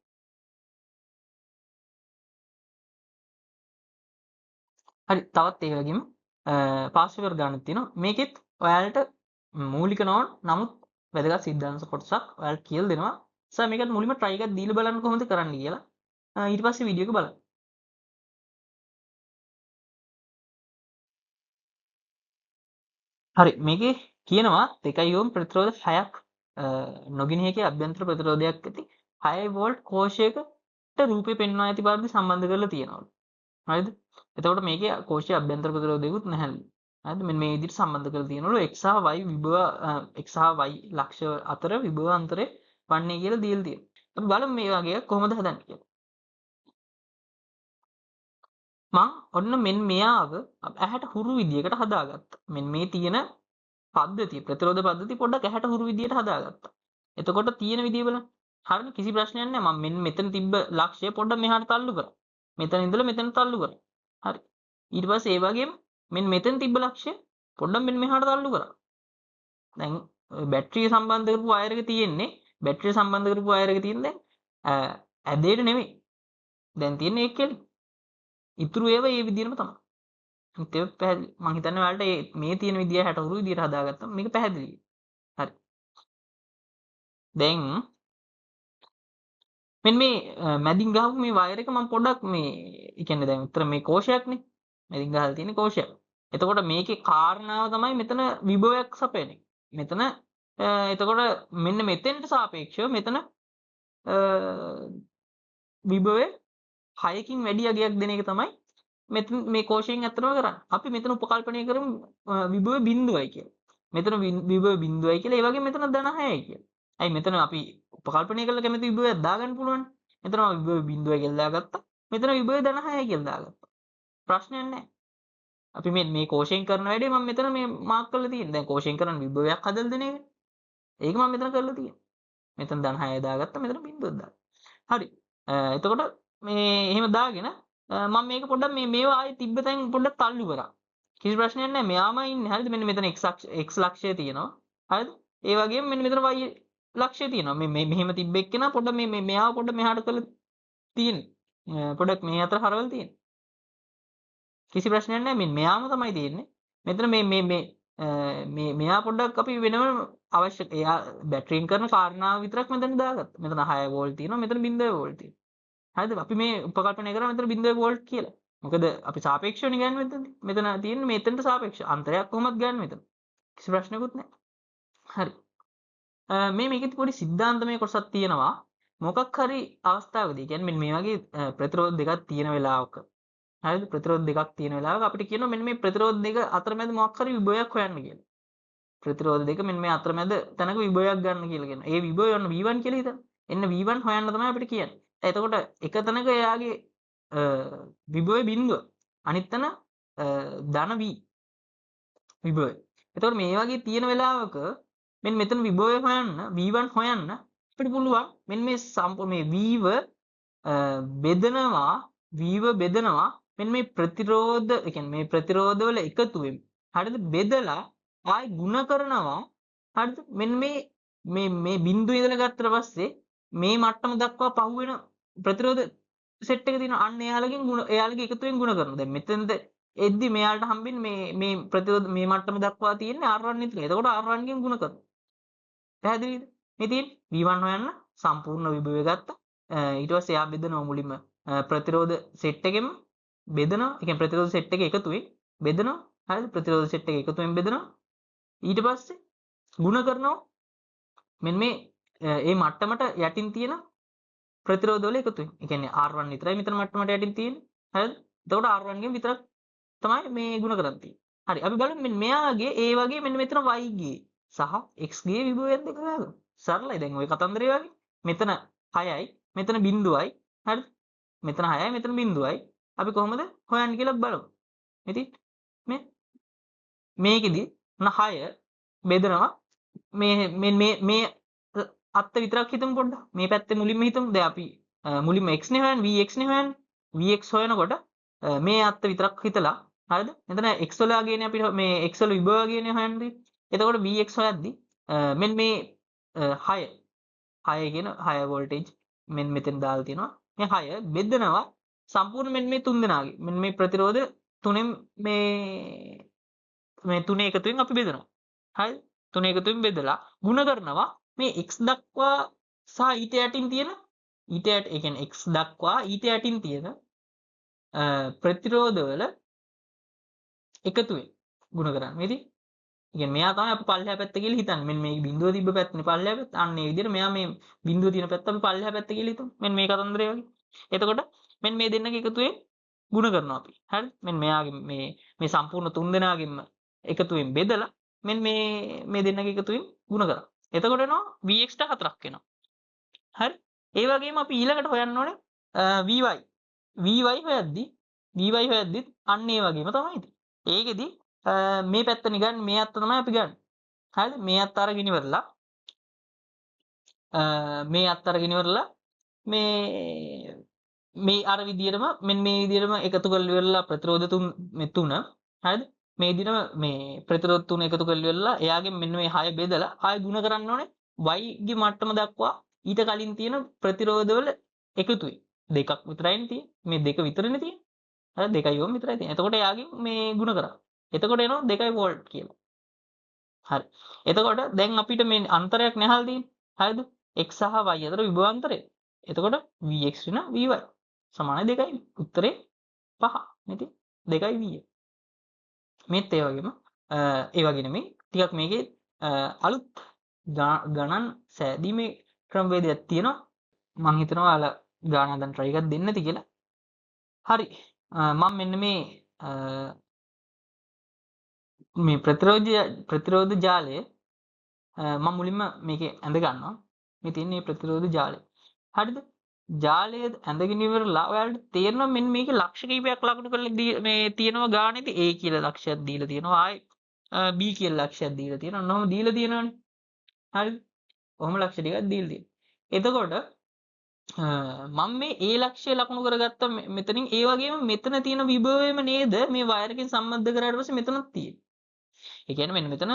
හරි. තවත් ඒ වගේම පාර්ශ්ව ගණන් තියෙනවා. මේකෙත් ඔයාලට මූලික නොවන නමුත් වැදගත් සිද්ධාන්ත කොටසක් ඔයාලට කියලා දෙනවා. සර් මේකට මුලින්ම try එකක් දීලා බලන්න කොහොමද කරන්න කියලා. ඊට පස්සේ වීඩියෝ එක බලන්න. හරි මේකේ කියනවා 2 ඕම් ප්‍රතිරෝධ 6ක් නොගිනිය හැකි අභ්‍යන්තර ප්‍රතිරෝධයක් ඇති 6 වෝල්ට් කෝෂයකට රූපේ පෙන්වනවා ඇති බවට සම්බන්ධ කරලා තියෙනවා. හරිද? එතකොට මේකේ කෝෂයේ අභ්‍යන්තර ප්‍රතිරෝධයකුත් නැහැලු. හරිද? මෙන්න මේ විදිහට සම්බන්ධ කරලා තියෙනවලු x සහ y විභව x සහ y ලක්ෂ අතර විභව අන්තරය වන්නේ කියලා දීලා තියෙනවා. අපි බලමු මේ වගේ කොහොමද හදන්නේ කියලා. මං ඔන්න මෙන්න මෙයාව ඇහැට හුරු විදියකට හදාගත්තා. මෙන්න මේ තියෙන පද්ධතිය ප්‍රතිරෝධ පද්ධතිය පොඩ්ඩක් ඇහැට හුරු විදියට හදාගත්තා. එතකොට තියෙන විදිය බලන්න. හරිනේ කිසි ප්‍රශ්නයක් නැහැ. මම මෙන්න මෙතන තිබ්බ ලක්ෂය පොඩ්ඩක් මෙහාට තල්ලු කරා. මෙතන ඉඳලා මෙතන තල්ලු කරා. හරි. ඊට පස්සේ ඒ වගේම මෙන්න මෙතන තිබ්බ ලක්ෂය පොඩ්ඩක් මෙන්න මෙහාට තල්ලු කරා. දැන් බැටරිය සම්බන්ධ කරපු වයර් එක තියෙන්නේ බැටරිය සම්බන්ධ කරපු වයර් එක තියෙන්නේ ඇදේට නෙමෙයි. දැන් තියෙන්නේ ඒක කෙලි. ඉතුරු ඒවා මේ විදිහටම තමයි. ඒක පැහැදිලි. මම හිතන්නේ ඔයාලට මේ තියෙන විදිය 60 හුරු විදියට හදාගත්තම මේක පැහැදිලි. හරි. දැන් මෙන්න මේ මැදින් ගහපු මේ වයර් එක මම පොඩ්ඩක් මේ ඒ කියන්නේ දැන් උතර මේ කෝෂයක්නේ. මැදින් ගහලා තියෙන කෝෂයක්. එතකොට මේකේ කාරණාව තමයි මෙතන විභවයක් සපයන එක. මෙතන එතකොට මෙන්න මෙතෙන්ට සාපේක්ෂව මෙතන විභවය 6කින් වැඩි අගයක් දෙන එක තමයි මෙතන මේ කෝෂයෙන් ඇත්තටම කරන්නේ. අපි මෙතන උපකල්පනය කරමු විභව බිඳුවයි කියලා. මෙතන විභව බිඳුවයි කියලා. ඒ වගේම මෙතන ධන 6යි කියලා. ඇයි මෙතන අපි උපකල්පනය කරලා කැමති විභවයක් දාගන්න පුළුවන්. මෙතන විභව බිඳුවයි කියලා දාගත්තා. මෙතන විභව ධන 6යි කියලා දාගත්තා. ප්‍රශ්නයක් නැහැ. අපි මේ කෝෂයෙන් කරන වැඩේ මම මෙතන මේ මාක් කරලා තියෙනවා. දැන් කෝෂයෙන් කරන විභවයක් හදලා දෙන එක. ඒක මම මෙතන කරලා තියෙනවා. මෙතන ධන 6 දාගත්තා. මෙතන බිඳුවක් දාගත්තා. හරි. එතකොට මේ එහෙම දාගෙන මම මේක පොඩ්ඩක් මේවා ආයේ තිබ්බ තැන් පොඩ්ඩක් තල්ලු කරා. කිසි ප්‍රශ්නයක් නැහැ. මෙයාම ඉන්නේ. හරිද? මෙන්න මෙතන x ලක්ෂය තියෙනවා. හරිද? ඒ වගේම මෙන්න මෙතන y ලක්ෂය තියෙනවා. මේ මෙහෙම තිබ්බ එක්කෙනා පොඩ්ඩක් මෙයාව පොඩ්ඩක් මෙහාට කරලා තියෙන්නේ. පොඩ්ඩක් මේ අතර හරවලා තියෙන්නේ. කිසි ප්‍රශ්නයක් නැහැ. මෙයාම තමයි තියෙන්නේ. මෙතන මෙයා පොඩ්ඩක් අපි වෙනම අවශ්‍ය එයා බැටරියෙන් කරන කාරණාව විතරක් මෙතන දාගත්තා. මෙතන 6 වෝල්ට් තියෙනවා. මෙතන 0 වෝල්ට් තියෙනවා. හරිද? අපි මේ උපකල්පනය කරා මෙතන 0 වෝල්ට් කියලා. මොකද අපි සාපේක්ෂවනේ ගන්න මෙතන තියෙන්නේ මෙතනට සාපේක්ෂව. අන්තරයක් කොහොමද ගන්න මෙතන? කිසි ප්‍රශ්නකුත් නැහැ. හරි. මේකෙත් පොඩි සිද්ධාන්තමය කොටසක් තියෙනවා. මොකක් හරි අවස්ථාවකදී කියන්නේ මේ වගේ ප්‍රතිරෝධ දෙකක් තියෙන වෙලාවක. හරිද? ප්‍රතිරෝධ දෙකක් තියෙන වෙලාවක අපිට කියනවා මෙන්න මේ ප්‍රතිරෝධ දෙක අතරමැද මොකක් හරි විභවයක් හොයන්න කියලා. ප්‍රතිරෝධ දෙක මෙන්න මේ අතරමැද තැනක විභවයක් ගන්න කියලා කියනවා. ඒ විභවය ඔන්න V1 කියලා හිතන්න. එන්න V1 හොයන්න තමයි අපිට කියන්නේ. එතකොට එක තැනක එයාගේ විභවයේ බිඳුව අනිත් තැන ධන v විභවය. එතකොට මේ වගේ තියෙන වෙලාවක මෙන්න මෙතන විභවය හොයන්න V1 හොයන්න අපිට පුළුවන් මෙන්න මේ සම්පූර්ණ මේ V බෙදනවා මෙන්න මේ ප්‍රතිරෝධ ඒ කියන්නේ මේ ප්‍රතිරෝධ වල එකතුවෙන් හරිද බෙදලා ආයි ಗುಣ කරනවා හරිද මෙන්න මේ බිඳුව ඉඳලා ගත්තට පස්සේ මේ මට්ටම දක්වා පහුවෙන ප්‍රතිරෝධ සෙට් එක තියෙනවා අන්න එයාලගේ එකතුවෙන් ಗುಣ කරනවා. දැන් මෙතෙන්ද එද්දි මෙයාලට හම්බෙන්නේ මේ ප්‍රතිරෝධ මේ මට්ටම දක්වා තියෙන්නේ R1 විතරයි. එතකොට R1 ගෙන් ಗುಣ කරනවා. පැහැදිලිද? මේ තියෙන්නේ V1 හොයන්න සම්පූර්ණ විභවය ගත්තා. ඊට පස්සේ එයා බෙදනවා මුලින්ම ප්‍රතිරෝධ සෙට් එකෙම බෙදනවා. ඒ කියන්නේ ප්‍රතිරෝධ සෙට් එක එකතුවෙන් බෙදනවා. හරිද? ප්‍රතිරෝධ සෙට් එක එකතුවෙන් බෙදනවා. ඊට පස්සේ ಗುಣ කරනවා මෙන්න මේ මට්ටමට යටින් තියෙන ප්‍රතිරෝධ වල එකතුවෙන්. ඒ කියන්නේ R1 විතරයි මෙතන මට්ටමට යටින් තියෙන්නේ. හරිද? එතකොට R1 ගෙන් විතරක් තමයි මේ ಗುಣ කරන් තියෙන්නේ. හරි. අපි බලමු මෙන්න මෙයාගේ ඒ වගේ මෙන්න මෙතන y ගේ සහ x ගේ විභවයන් දෙක ගන්න. සරලයි දැන් ওই කතන්දරය වගේ. මෙතන 6යි මෙතන බිංදුවයි. හරිද? මෙතන 6යි මෙතන බිංදුවයි. අපි කොහොමද හොයන්නේ කියලා බලමු. ඉතින් මේ මේකෙදි 6 බෙදනවා මේ අත්ත විතරක් හිතමු පොඩ්ඩක්. මේ පැත්තේ මුලින්ම හිතමු. දැන් අපි මුලින්ම x නේ හොයන්නේ vx නේ හොයන්නේ. vx හොයනකොට මේ අත්ත විතරක් හිතලා හරිද? මෙතන x වල ගේනේ අපිට මේ x වල විභව ගේනේ හොයන්නේ. එතකොට vx හොයද්දි මෙන්න මේ 6 කියන 6 වෝල්ටේජ් මෙතෙන් දාලා තියෙනවා. මේ 6 බෙදනවා සම්පූර්ණ මෙන්න මේ තුන් දෙනාගේ. මෙන්න මේ ප්‍රතිරෝධ තුනෙන් මේ තුනේ එකතුවෙන් අපි බෙදනවා. හරිද? තුනේ එකතුවෙන් බෙදලා ಗುಣ කරනවා මේ x දක්වා සහ ඊට යටින් තියෙන ඒ කියන්නේ x දක්වා ඊට යටින් තියෙන ප්‍රතිරෝධවල එකතුවෙන් ಗುಣ කරන්නේ. ඉතින් කියන්නේ මෙයා තමයි අපි පල්ලෙහා පැත්ත කියලා හිතන්නේ. මෙන්න මේ බිඳුව තිබ්බ පැත්තනේ පල්ලෙහා පැත්ත. අන්න ඒ විදිහට මෙයා මේ බිඳුව තියෙන පැත්ත අපි පල්ලෙහා පැත්ත කියලා හිතමු. මෙන්න මේ කතන්දරය වගේ. එතකොට මෙන්න මේ දෙන්නගේ එකතුවෙන් ಗುಣ කරනවා අපි. හරිද? මෙන්න මෙයාගේ මේ සම්පූර්ණ තුන් දෙනාගෙම එකතුවෙන් බෙදලා මෙන්න මේ දෙන්නගේ එකතුවෙන් ಗುಣ කරා. එතකොට එනවා vx ට 4ක් එනවා. හරි? ඒ වගේම අපි ඊළඟට හොයන්න ඕනේ vy. vy හොයද්දි අන්න ඒ වගේම තමයි ඉතින්. ඒකෙදි මේ පැත්ත නිකන් මේ අත්ත තමයි අපි ගන්න. හරිද? මේ අත්ත අරගෙන ඉවරලා මේ අර විදියටම මෙන්න මේ විදියටම එකතු කරලා ඉවරලා ප්‍රතිරෝධ තුන හරිද? මේ විදිහටම මේ ප්‍රතිරෝධ තුන එකතු කරලා ඉවරලා එයාගෙන් මෙන්න මේ 6 බෙදලා ආයෙ ಗುಣ කරන්න ඕනේ y ගේ මට්ටම දක්වා ඊට කලින් තියෙන ප්‍රතිරෝධවල එකතුවේ. දෙකක් විතරයිනේ තියෙන්නේ. මේ දෙක විතරනේ තියෙන්නේ. හරි 2 ohm විතරයි තියෙන්නේ. එතකොට එයාගෙන් මේ ಗುಣ කරා. එතකොට එනවා 2 වෝල්ට් කියලා. හරි. එතකොට දැන් අපිට මේ අන්තරයක් නැහල් තියෙන්නේ. හරිද? x සහ y අතර විභව අන්තරය. එතකොට vx වෙන vy සමානයි 2යි. උත්තරේ 5. නේද? 2යි v. මේත් ඒ වගේම ඒ වගේ නෙමෙයි ටිකක් මේකේ අලුත් ගණන් සෑදීමේ ක්‍රමවේදයක් තියෙනවා. මම හිතනවා ඔයාලා ගාන හදන්න try එකක් දෙන්න ඇති කියලා. හරි. මම මෙන්න මේ ප්‍රතිරෝධ ජාලය මම මුලින්ම මේකේ ඇඳ ගන්නවා. මේ තියෙන මේ ප්‍රතිරෝධ ජාලය. හරිද? ජාලය ඇඳගෙන ඉවරලා ඔයාලට තේරෙනවා මෙන්න මේකේ ලක්ෂ කීපයක් ලකුණු කරලා මේ තියෙනවා ගානේදී a කියලා ලක්ෂයක් දීලා තියෙනවා. ආයි b කියලා ලක්ෂයක් දීලා තියෙනවා. ඔන්නෝම දීලා තියෙනවනේ. හරිද? ඔහොම ලක්ෂ ටිකක් දීලා තියෙනවා. එතකොට මම මේ a ලක්ෂය ලකුණු කරගත්ත මෙතනින් ඒ වගේම මෙතන තියෙන විභවයම නේද මේ වයර් එකකින් සම්බන්ධ කරාට පස්සේ මෙතනක් තියෙන්නේ. ඒ කියන්නේ මෙන්න මෙතන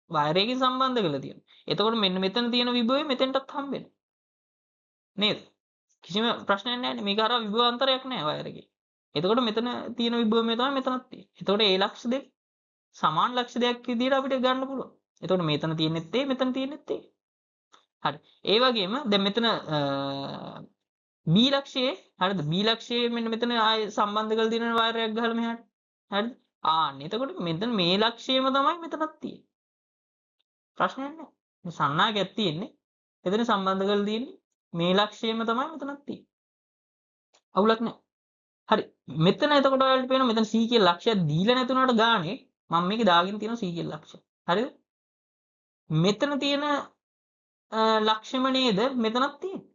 වයර් එකකින් සම්බන්ධ කරලා තියෙනවා. එතකොට මෙන්න මෙතන තියෙන විභවය මෙතෙන්ටත් හම්බ වෙනවා. නේද? කිසිම ප්‍රශ්නයක් නැහැ නේ. මේක අර විභව අන්තරයක් නැහැ වයර් එකේ. එතකොට මෙතන තියෙන විභවය තමයි මෙතනත් තියෙන්නේ. එතකොට a ලක්ෂ දෙක සමාන ලක්ෂ දෙකක් විදිහට අපිට ගන්න පුළුවන්. එතකොට මෙතන තියෙන්නෙත් a මෙතන තියෙන්නෙත් a. හරි. ඒ වගේම දැන් මෙතන b ලක්ෂයේ හරිද? b ලක්ෂයේ මෙන්න මෙතන ආයේ සම්බන්ධ කරලා දිනන වයර් එකක් ගහලා මෙහාට. හරිද? එතකොට මෙතන මේ ලක්ෂයේම තමයි මෙතනත් තියෙන්නේ. ප්‍රශ්නයක් නැහැ. මේ සන්නාගයක් තියෙන්නේ. එතන සම්බන්ධ කරලා තියෙන්නේ මේ ලක්ෂයේම තමයි මෙතනත් තියෙන්නේ. අවුලක් නැහැ. හරි. මෙතන එතකොට ඔයාලට පේනවා මෙතන c කියලා ලක්ෂයක් දීලා නැතුණාට ගානේ මම මේකේ දාගෙන තියෙනවා c කියලා ලක්ෂය. හරිද? මෙතන තියෙන ලක්ෂෙම නේද මෙතනත් තියෙන්නේ.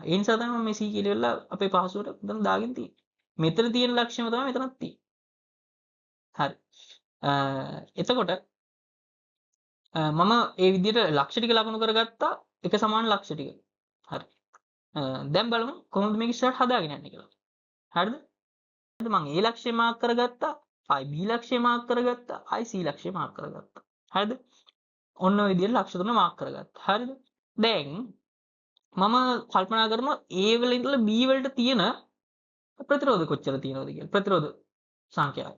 ඒ නිසා තමයි මම මේ c කියලා ඉවරලා අපේ පහසුවට මෙතන දාගෙන තියෙන්නේ. මෙතන තියෙන ලක්ෂෙම තමයි මෙතනත් තියෙන්නේ. හරි. එතකොට මම ඒ විදිහට ලක්ෂ ටික ලකුණු කරගත්තා එක සමාන ලක්ෂ ටික. හරි. දැන් බලමු කොහොමද මේක ඉස්සරහට හදාගෙන යන්නේ කියලා. හරිද? මම a ලක්ෂය මාක් කරගත්තා, ආයි b ලක්ෂය මාක් කරගත්තා, ආයි c ලක්ෂය මාක් කරගත්තා. හරිද? ඔන්න ඔය විදිහට ලක්ෂ තුන මාක් කරගත්තා. හරිද? දැන් මම කල්පනා කරනවා a වල ඉඳලා b වලට තියෙන ප්‍රතිරෝධ කොච්චර තියෙනවද කියලා. ප්‍රතිරෝධ සංඛ්‍යාව.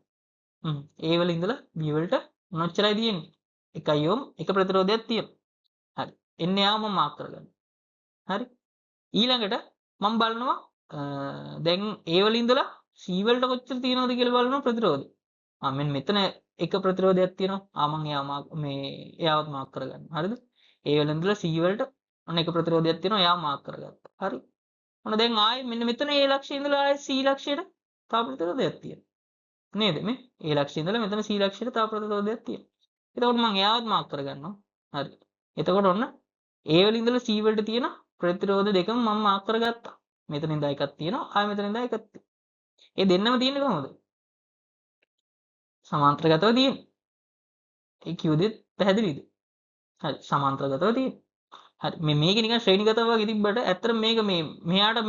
a වල ඉඳලා b වලට මොනච්චරයි තියෙන්නේ? 1 ohm එක ප්‍රතිරෝධයක් තියෙනවා. හරි. එන්නේ ආව මම මාක් කරගන්නවා. හරි. ඊළඟට මම බලනවා දැන් a වල ඉඳලා c වලට කොච්චර තියෙනවද කියලා බලනවා ප්‍රතිරෝධය. මෙන්න මෙතන එක ප්‍රතිරෝධයක් තියෙනවා. මම එයාවත් මාක් කරගන්නවා. හරිද? a වල ඉඳලා c වලට ඔන්න එක ප්‍රතිරෝධයක් තියෙනවා. එයාව මාක් කරගත්තා. හරි. ඔන්න දැන් ආයේ මෙන්න මෙතන a ලක්ෂය ඉඳලා ආයේ c ලක්ෂයට තව ප්‍රතිරෝධයක් තියෙනවා. නේද? මේ a ලක්ෂය ඉඳලා මෙතන c ලක්ෂයට තව ප්‍රතිරෝධයක් තියෙනවා. එතකොට මම එයාවත් මාක් කරගන්නවා. හරි. එතකොට ඔන්න A වල ඉඳලා C වලට තියෙන ප්‍රතිරෝධ දෙකම මම මාක් කරගත්තා. මෙතන ඉඳලා එකක් තියෙනවා. ආයෙ මෙතන ඉඳලා එකක් තියෙනවා. ඒ දෙන්නම තියෙන්නේ කොහොමද? සමාන්තරගතව තියෙන්නේ. ඒ කිව්වෙත් පැහැදිලිද? හරි සමාන්තරගතව තියෙන්නේ. හරි මේක නිකන් ශ්‍රේණිගතව වගේ තිබ්බට ඇත්තට මේක මේ මෙහාට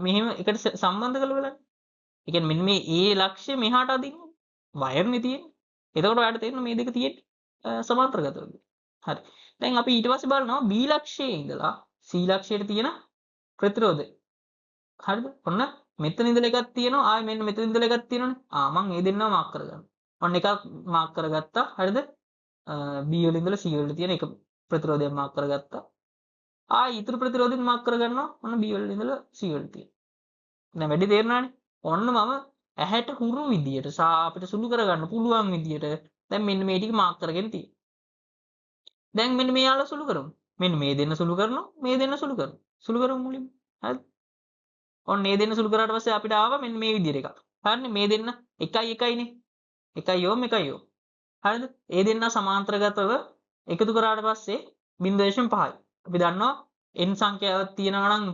මෙහෙම එකට සම්බන්ධ කරලා බලන්න. ඒ කියන්නේ මෙන්න මේ A ලක්ෂ්‍ය මෙහාට අදින්නේ වයර්නේ තියෙන්නේ. එතකොට ඔයාලට තේරෙනවා මේ දෙක තියෙන්නේ සමාන්තරගතව. හරි. දැන් අපි ඊට පස්සේ බලනවා B ලක්ෂයේ ඉඳලා C ලක්ෂයට තියෙන ප්‍රතිරෝධය. හරිද? ඔන්න මෙතන ඉඳලා එකක් තියෙනවා. ආයෙ මෙන්න මෙතන ඉඳලා එකක් තියෙනවනේ. මම මේ දෙන්නම මාක් කරගන්නවා. ඔන්න එකක් මාක් කරගත්තා. හරිද? B වල ඉඳලා C වලට තියෙන එක ප්‍රතිරෝධයක් මාක් කරගත්තා. ඉතුරු ප්‍රතිරෝධෙත් මාක් කරගන්නවා. ඔන්න B වල ඉඳලා C වලට තියෙන. දැන් වැඩි තේරුණානේ. ඔන්න මම ඇහැට හුරු විදියට අපිට සුළු කරගන්න පුළුවන් විදියට දැන් මෙන්න මේ ටික මාක් කරගෙන තියෙනවා. දැන් මෙන්න මෙයාලා සුළු කරමු. මෙන්න මේ දෙන්න සුළු කරනවා. මේ දෙන්න සුළු කරමු. සුළු කරමු මුලින්ම. හරිද? ඔන්න මේ දෙන්න සුළු කරාට පස්සේ අපිට ආවා මෙන්න මේ විදියට එකක්. හරිනේ මේ දෙන්න 1 1නේ. 1 ඕම් 1 ඕම්. හරිද? ඒ දෙන්න සමාන්තරගතව එකතු කරාට පස්සේ 0.5යි. අපි දන්නවා n සංඛ්‍යාවක් තියෙනවා නම්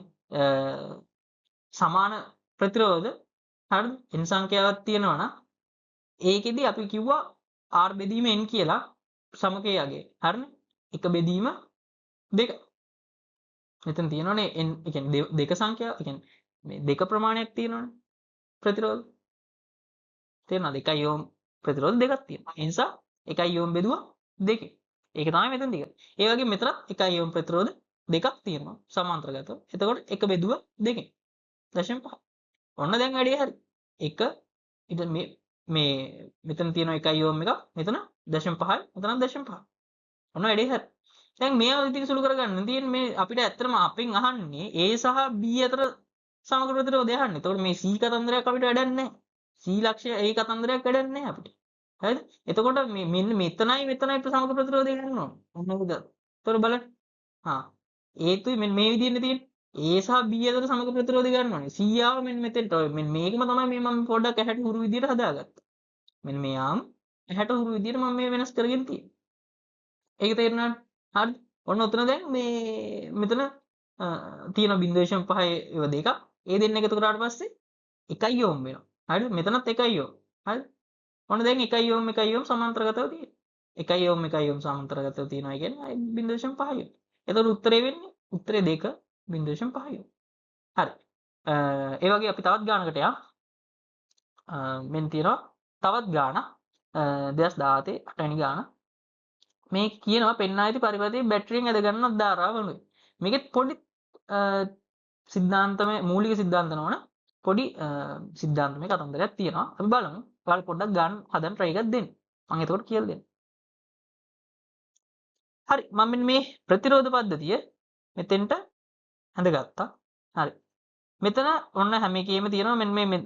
සමාන ප්‍රතිරෝධ හරිද? n සංඛ්‍යාවක් තියෙනවා නම් ඒකෙදි අපි කිව්වා r බෙදීම n කියලා සමකයේ යගේ. හරිනේ? 1 බෙදීම 2. මෙතන තියෙනවනේ n ඒ කියන්නේ දෙක සංඛ්‍යාව. ඒ කියන්නේ මේ දෙක ප්‍රමාණයක් තියෙනවනේ ප්‍රතිරෝධ. තේරෙනවද? 1 ඕම් ප්‍රතිරෝධ දෙකක් තියෙනවා. ඒ නිසා 1 ඕම් බෙදුවා 2. ඒක තමයි මෙතන දිග. ඒ වගේ මෙතනත් 1 ඕම් ප්‍රතිරෝධ දෙකක් තියෙනවා සමාන්තරගතව. එතකොට 1 බෙදුවා 2. 0.5. ඔන්න දැන් වැඩේ හරි. 1 ඊට මේ මෙතන තියෙන 1 ඕම් එක මෙතන 0.5යි මෙතන 0.5. ඔන්න වැඩේ හරි. දැන් මේවා ඉතින් සුළු කරගන්න තියෙන්නේ මේ අපිට ඇත්තටම අපෙන් අහන්නේ A සහ B අතර සමග ප්‍රතිරෝධය අහන්නේ. එතකොට මේ C කතන්දරයක් අපිට වැඩක් නැහැ. C ලක්ෂය A කතන්දරයක් වැඩක් නැහැ අපිට. හරිද? එතකොට මේ මෙන්න මෙතනයි සමග ප්‍රතිරෝධය ගන්න ඕනේ. ඔන්න උදා. එතකොට බලන්න. ඒතුයි මෙන්න මේ විදිහට තියෙන්නේ. A සහ B අතර සමග ප්‍රතිරෝධය ගන්න ඕනේ. C ආව මෙන්න මෙතෙන්ට. මෙන්න මේකම තමයි මේ මම පොඩ්ඩක් ඇහැට හුරු විදිහට හදාගත්තේ. මෙන්න මේ ආම් ඇහැට හුරු විදිහට මම මේ වෙනස් කරගෙන තියෙන්නේ. ඒක තේරුණාද? හරිද? ඔන්න උතන දැන් මේ මෙතන තියෙන 0.5 ඒව දෙකක්. ඒ දෙන්න එකතු කරාට පස්සේ 1 ඕම් වෙනවා. හරිද? මෙතනත් 1 ඕම්. හරිද? ඔන්න දැන් 1 ඕම් 1 ඕම් සමාන්තරගතව තියෙනවා. 1 ඕම් 1 ඕම් සමාන්තරගතව තියෙනවා කියන්නේ 0.5 ඕම්. එතකොට උත්තරේ වෙන්නේ උත්තරේ 2 0.5 ඕම්. හරි. ඒ වගේ අපි තවත් ගානකට යමු. මෙන්න තියෙනවා තවත් ගාන 2017 8 වෙනි ගාන. මේ කියනවා පෙන්වා ඇති පරිපථයේ බැටරියෙන් ඇද ගන්නවත් ධාරාව වලුයි. මේකෙත් පොඩි සිද්ධාන්තමය මූලික සිද්ධාන්ත නොවන පොඩි සිද්ධාන්තමය කතන්දරයක් තියෙනවා. අපි බලමු. ඔයාලා පොඩ්ඩක් ගන්න හදන්න try එකක් දෙන්න. මම එතකොට කියලා දෙන්න. හරි. මම මෙන්න මේ ප්‍රතිරෝධ පද්ධතිය මෙතෙන්ට ඇඳගත්තා. හරි. මෙතන ඔන්න හැම එකේම තියෙනවා මෙන්න මේ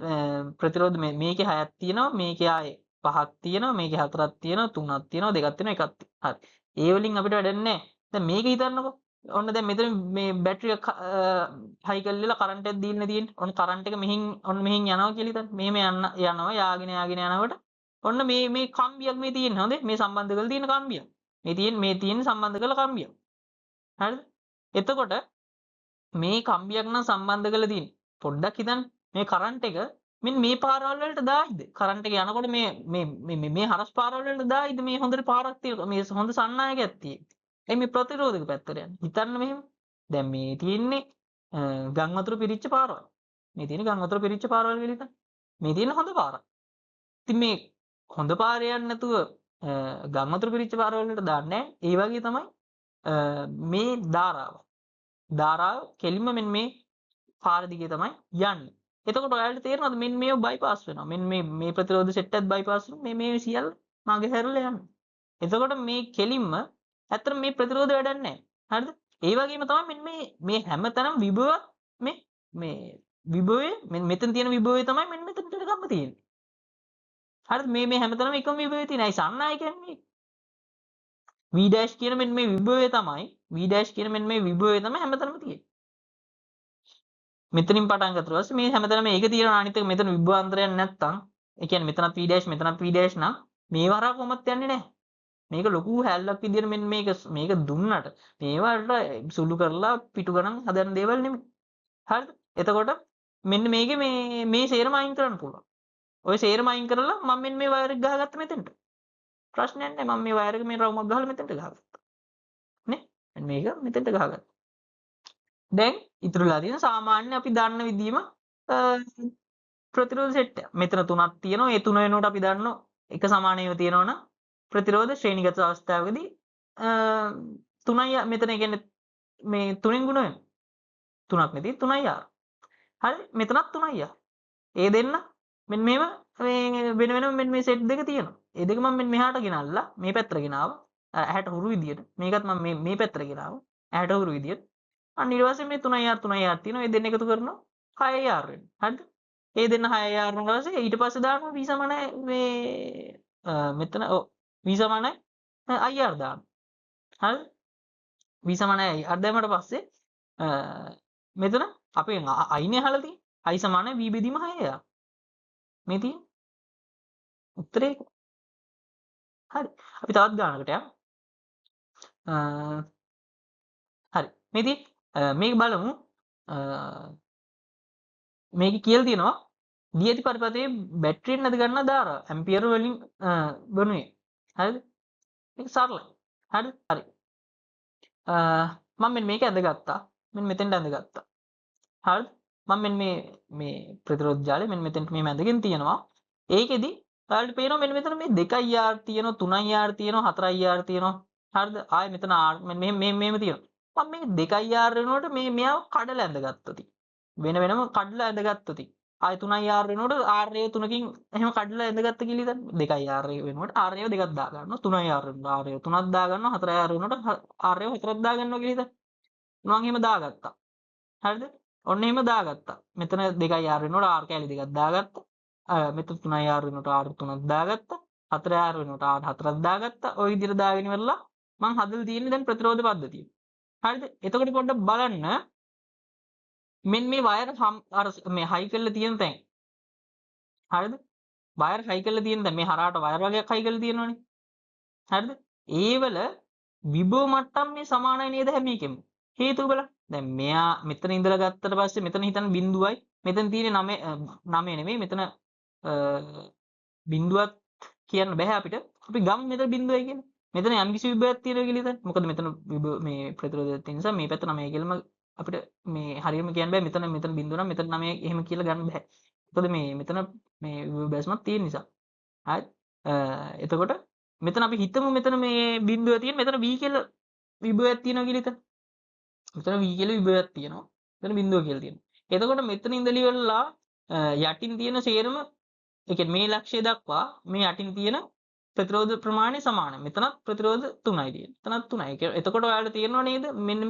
ප්‍රතිරෝධ මේකේ 6ක් තියෙනවා. මේකේ ආයේ 5ක් තියෙනවා. මේකේ 4ක් තියෙනවා. 3ක් තියෙනවා. 2ක් තියෙනවා. 1ක් තියෙනවා. හරි. ඒ වලින් අපිට වැඩක් නැහැ. දැන් මේක හිතන්නකෝ. ඔන්න දැන් මෙතන මේ බැටරිය හයි කරලා කරන්ට් එකක් දීන්න තියෙන්නේ. ඔන්න කරන්ට් එක මෙහින් යනවා කියලා හිතන්න. මෙහෙම යනවා යාගෙන යනකොට ඔන්න මේ කම්බියක් මේ තියෙන්නේ. හොඳේ. මේ සම්බන්ධ කරලා තියෙන කම්බියක්. මේ තියෙන සම්බන්ධ කරලා කම්බියක්. හරිද? එතකොට මේ කම්බියක් නම් සම්බන්ධ කරලා තියෙන්නේ. පොඩ්ඩක් හිතන්න. මේ කරන්ට් එක මෙන්න මේ පාරවල් වලට දායිද? කරන්ට් එක යනකොට මේ හරස් පාරවල් වලට දායිද? මේ හොඳට පාරක් තියෙනවා. මේ හොඳ සන්නායකයක් තියෙන්නේ. මේ ප්‍රතිරෝධක පැත්තට යන්නේ. හිතන්න මෙහෙම. දැන් මේ තියෙන්නේ ගම් වතුර පිරිච්ච පාරවල්. මේ තියෙන ගම් වතුර පිරිච්ච පාරවල් කියලා හිතන්න. මේ තියෙන හොඳ පාරක්. ඉතින් මේ හොඳ පාරේ යන්නේ නැතුව ගම් වතුර පිරිච්ච පාරවල් වලට දාන්නේ ඒ වගේ තමයි මේ ධාරාව කෙලින්ම මෙන්න මේ පාර දිගේ තමයි යන්නේ. එතකොට ඔයාලට තේරෙනවද මෙන්න මේව බයිපාස් වෙනවා. මෙන්න මේ ප්‍රතිරෝධ සෙට් එකත් බයිපාස් වෙනවා. මේ සියල්ල මාගේ හැරලා යනවා. එතකොට මේ කෙලින්ම ඇත්තට මේ ප්‍රතිරෝධ වැඩක් නැහැ. හරිද? ඒ වගේම තමයි මෙන්න මේ හැමතැනම විභවයක් මේ විභවයේ මෙතන තියෙන විභවය තමයි මෙන්න මෙතනට ගම්ම තියෙන්නේ. හරිද? මේ හැමතැනම එකම විභවය තියෙන. අයි සන්නායකයන්නේ V' කියන මෙන්න මේ විභවය තමයි V' කියන මෙන්න මේ විභවය තමයි හැමතැනම තියෙන්නේ. මෙතනින් පටන් ගත්තා ඊපස්සේ මේ හැමතැනම මේක තියෙනවා අනිත් එක මෙතන විභවාන්තරයක් නැත්තම් ඒ කියන්නේ මෙතනත් V' මෙතනත් V' නම් මේ වරා කොහොමත් යන්නේ නැහැ. මේක ලොකු හැල්ලක් විදියට මෙන්න මේක දුන්නට මේවට සුළු කරලා පිටු ගණන් හදන දේවල් නෙමෙයි. හරිද? එතකොට මෙන්න මේකේ මේ සේරම අයින් කරන්න පුළුවන්. ඔය සේරම අයින් කරලා මම මෙන්න මේ වයර් එක ගහගත්ත මෙතෙන්ට. ප්‍රශ්නයක් නැහැ. මම මේ වයර් එක මේ රවුමක් ගහලා මෙතෙන්ට ගහගත්තා. නේ? මේක මෙතෙන්ට ගහගත්තා. දැන් ඉතුරුලා තියෙන සාමාන්‍ය අපි දන්න විදිහම ප්‍රතිරෝධ සෙට් එක. මෙතන තුනක් තියෙනවා. ඒ තුන වෙනුවට අපි දන්නවා එක සමානයිව තියෙනවනම් ප්‍රතිරෝධ ශ්‍රේණිගත අවස්ථාවකදී තුනයි මෙතන කියන්නේ මේ තුනෙන් ගුණ වෙනවා. තුනක් නෙති 3යි R. හරි මෙතනත් 3යි R. ඒ දෙන්න මෙන්න මේව මේ වෙන වෙනම මෙන්න මේ සෙට් දෙක තියෙනවා. ඒ දෙක මම මෙන්න මෙහාට ගෙනල්ලා මේ පැත්තට ගෙනාවා. ඇහැට හුරු විදියට. මේකත් මම මේ පැත්තට ගෙනාවා. ඇහැට හුරු විදියට. අන්න ඊට පස්සේ මේ 3යි R තියෙනවා. ඒ දෙන්න එකතු කරනවා 6යි R වෙනවා. හරිද? ඒ දෙන්න 6යි R ඊට පස්සේ ඊට පස්සේ දානවා V සමානයි මේ මෙතන ඔව් V සමානයි IR දානවා. හරිද? V සමානයි IR දැම්මට පස්සේ මෙතන අපි අයිනේ අහලා තියෙන්නේ I සමානයි V බෙදීම 6 මේ තියෙන උත්තරේ ඒක. හරි අපි තවත් ගානකට යමු. හරි මේ තියෙන්නේ මේක බලමු. මේක කියලා තියෙනවා දියති පරිපථයේ බැටරියෙන් නැද ගන්න ධාරාව ඇම්පියර වලින් ගොනුවේ. හරිද? මේක සරලයි. හරිද? හරි. මම මෙන්න මේක ඇඳගත්තා. මෙන්න මෙතෙන්ට ඇඳගත්තා. හරිද? මම මෙන්න මේ ප්‍රතිරෝධ ජාලය මෙන්න මෙතෙන්ට මේ ඇඳගෙන තියෙනවා. ඒකෙදි ඔයාලට පේනවා මෙන්න මෙතන මේ 2යි R තියෙනවා 3යි R තියෙනවා 4යි R තියෙනවා. හරිද? ආයෙ මෙතන R මෙහෙම තියෙනවා. මම මේ 2යි R වෙනකොට මෙයාව කඩලා ඇඳගත්තා. වෙන වෙනම කඩලා ඇඳගත්තා. ආයෙ 3යි R වෙනකොට R ඒ තුනකින් එහෙම කඩලා ඇඳගත්ත කියලා හිතන්න. 2යි R වෙනකොට R ඒව දෙකක් දා ගන්නවා. 3යි R වෙනකොට R ඒව තුනක් දා ගන්නවා. 4යි R වෙනකොට R ඒව හතරක් දා ගන්නවා කියලා හිතන්න. මම එහෙම දාගත්තා. හරිද? ඔන්න එහෙම දාගත්තා. මෙතන 2යි R වෙනකොට R කැලි දෙකක් දාගත්තා. මෙතන 3යි R වෙනකොට R තුනක් දාගත්තා. 4යි R වෙනකොට R හතරක් දාගත්තා. ওই විදිහට දාගෙන ඉවරලා මම හදලා තියෙන්නේ දැන් ප්‍රතිරෝධ පද්ධතිය. හරිද? එතකොට පොඩ්ඩක් බලන්න මෙන්න මේ වයර් අර මේ හයි කරලා තියෙන තැන්. හරිද? වයර් හයි කරලා තියෙන දැන් මේ හරහාට වයර් වගේක් හයි කරලා තියෙනවනේ. හරිද? ඒවල විභව මට්ටම් මේ සමානයි නේද හැම එකෙම? හේතුව බලන්න. දැන් මෙයා මෙතන ඉඳලා ගත්තට පස්සේ මෙතන හිතන්න බිඳුවයි මෙතන තියෙන්නේ 9 නෙමෙයි මෙතන බිඳුවක් කියන්න බෑ අපිට. අපි ගමු මෙතන බිඳුවයි කියන්නේ. මෙතන යම්කිසි විභවයක් තියෙනවා කියලා හිතන්න. මොකද මෙතන මේ ප්‍රතිරෝධයක් තියෙන නිසා මේ පැත්ත 9 කියලාම අපිට මේ හරියම කියන්න බෑ. මෙතන බිඳුව නම් මෙතන 9 එහෙම කියලා ගන්න බෑ. මොකද මෙතන මේ විභව බැස්මක් තියෙන නිසා. හරි. එතකොට මෙතන අපි හිතමු මෙතන මේ බිඳුව තියෙන මෙතන V කියලා විභවයක් තියෙනවා කියලා හිතන්න. මෙතන V කියලා විභවයක් තියෙනවා. මෙතන බිඳුව කියලා තියෙනවා. එතකොට මෙතන ඉඳලා ඉවරලා යටින් තියෙන සේරම ඒ කියන්නේ මේ ලක්ෂය දක්වා මේ යටින් තියෙන ප්‍රතිරෝධ ප්‍රමාණය සමානයි. මෙතනත් ප්‍රතිරෝධ 3යි තියෙන්නේ. එතනත් 3යි. එතකොට ඔයාලට තේරෙනව නේද? මෙන්න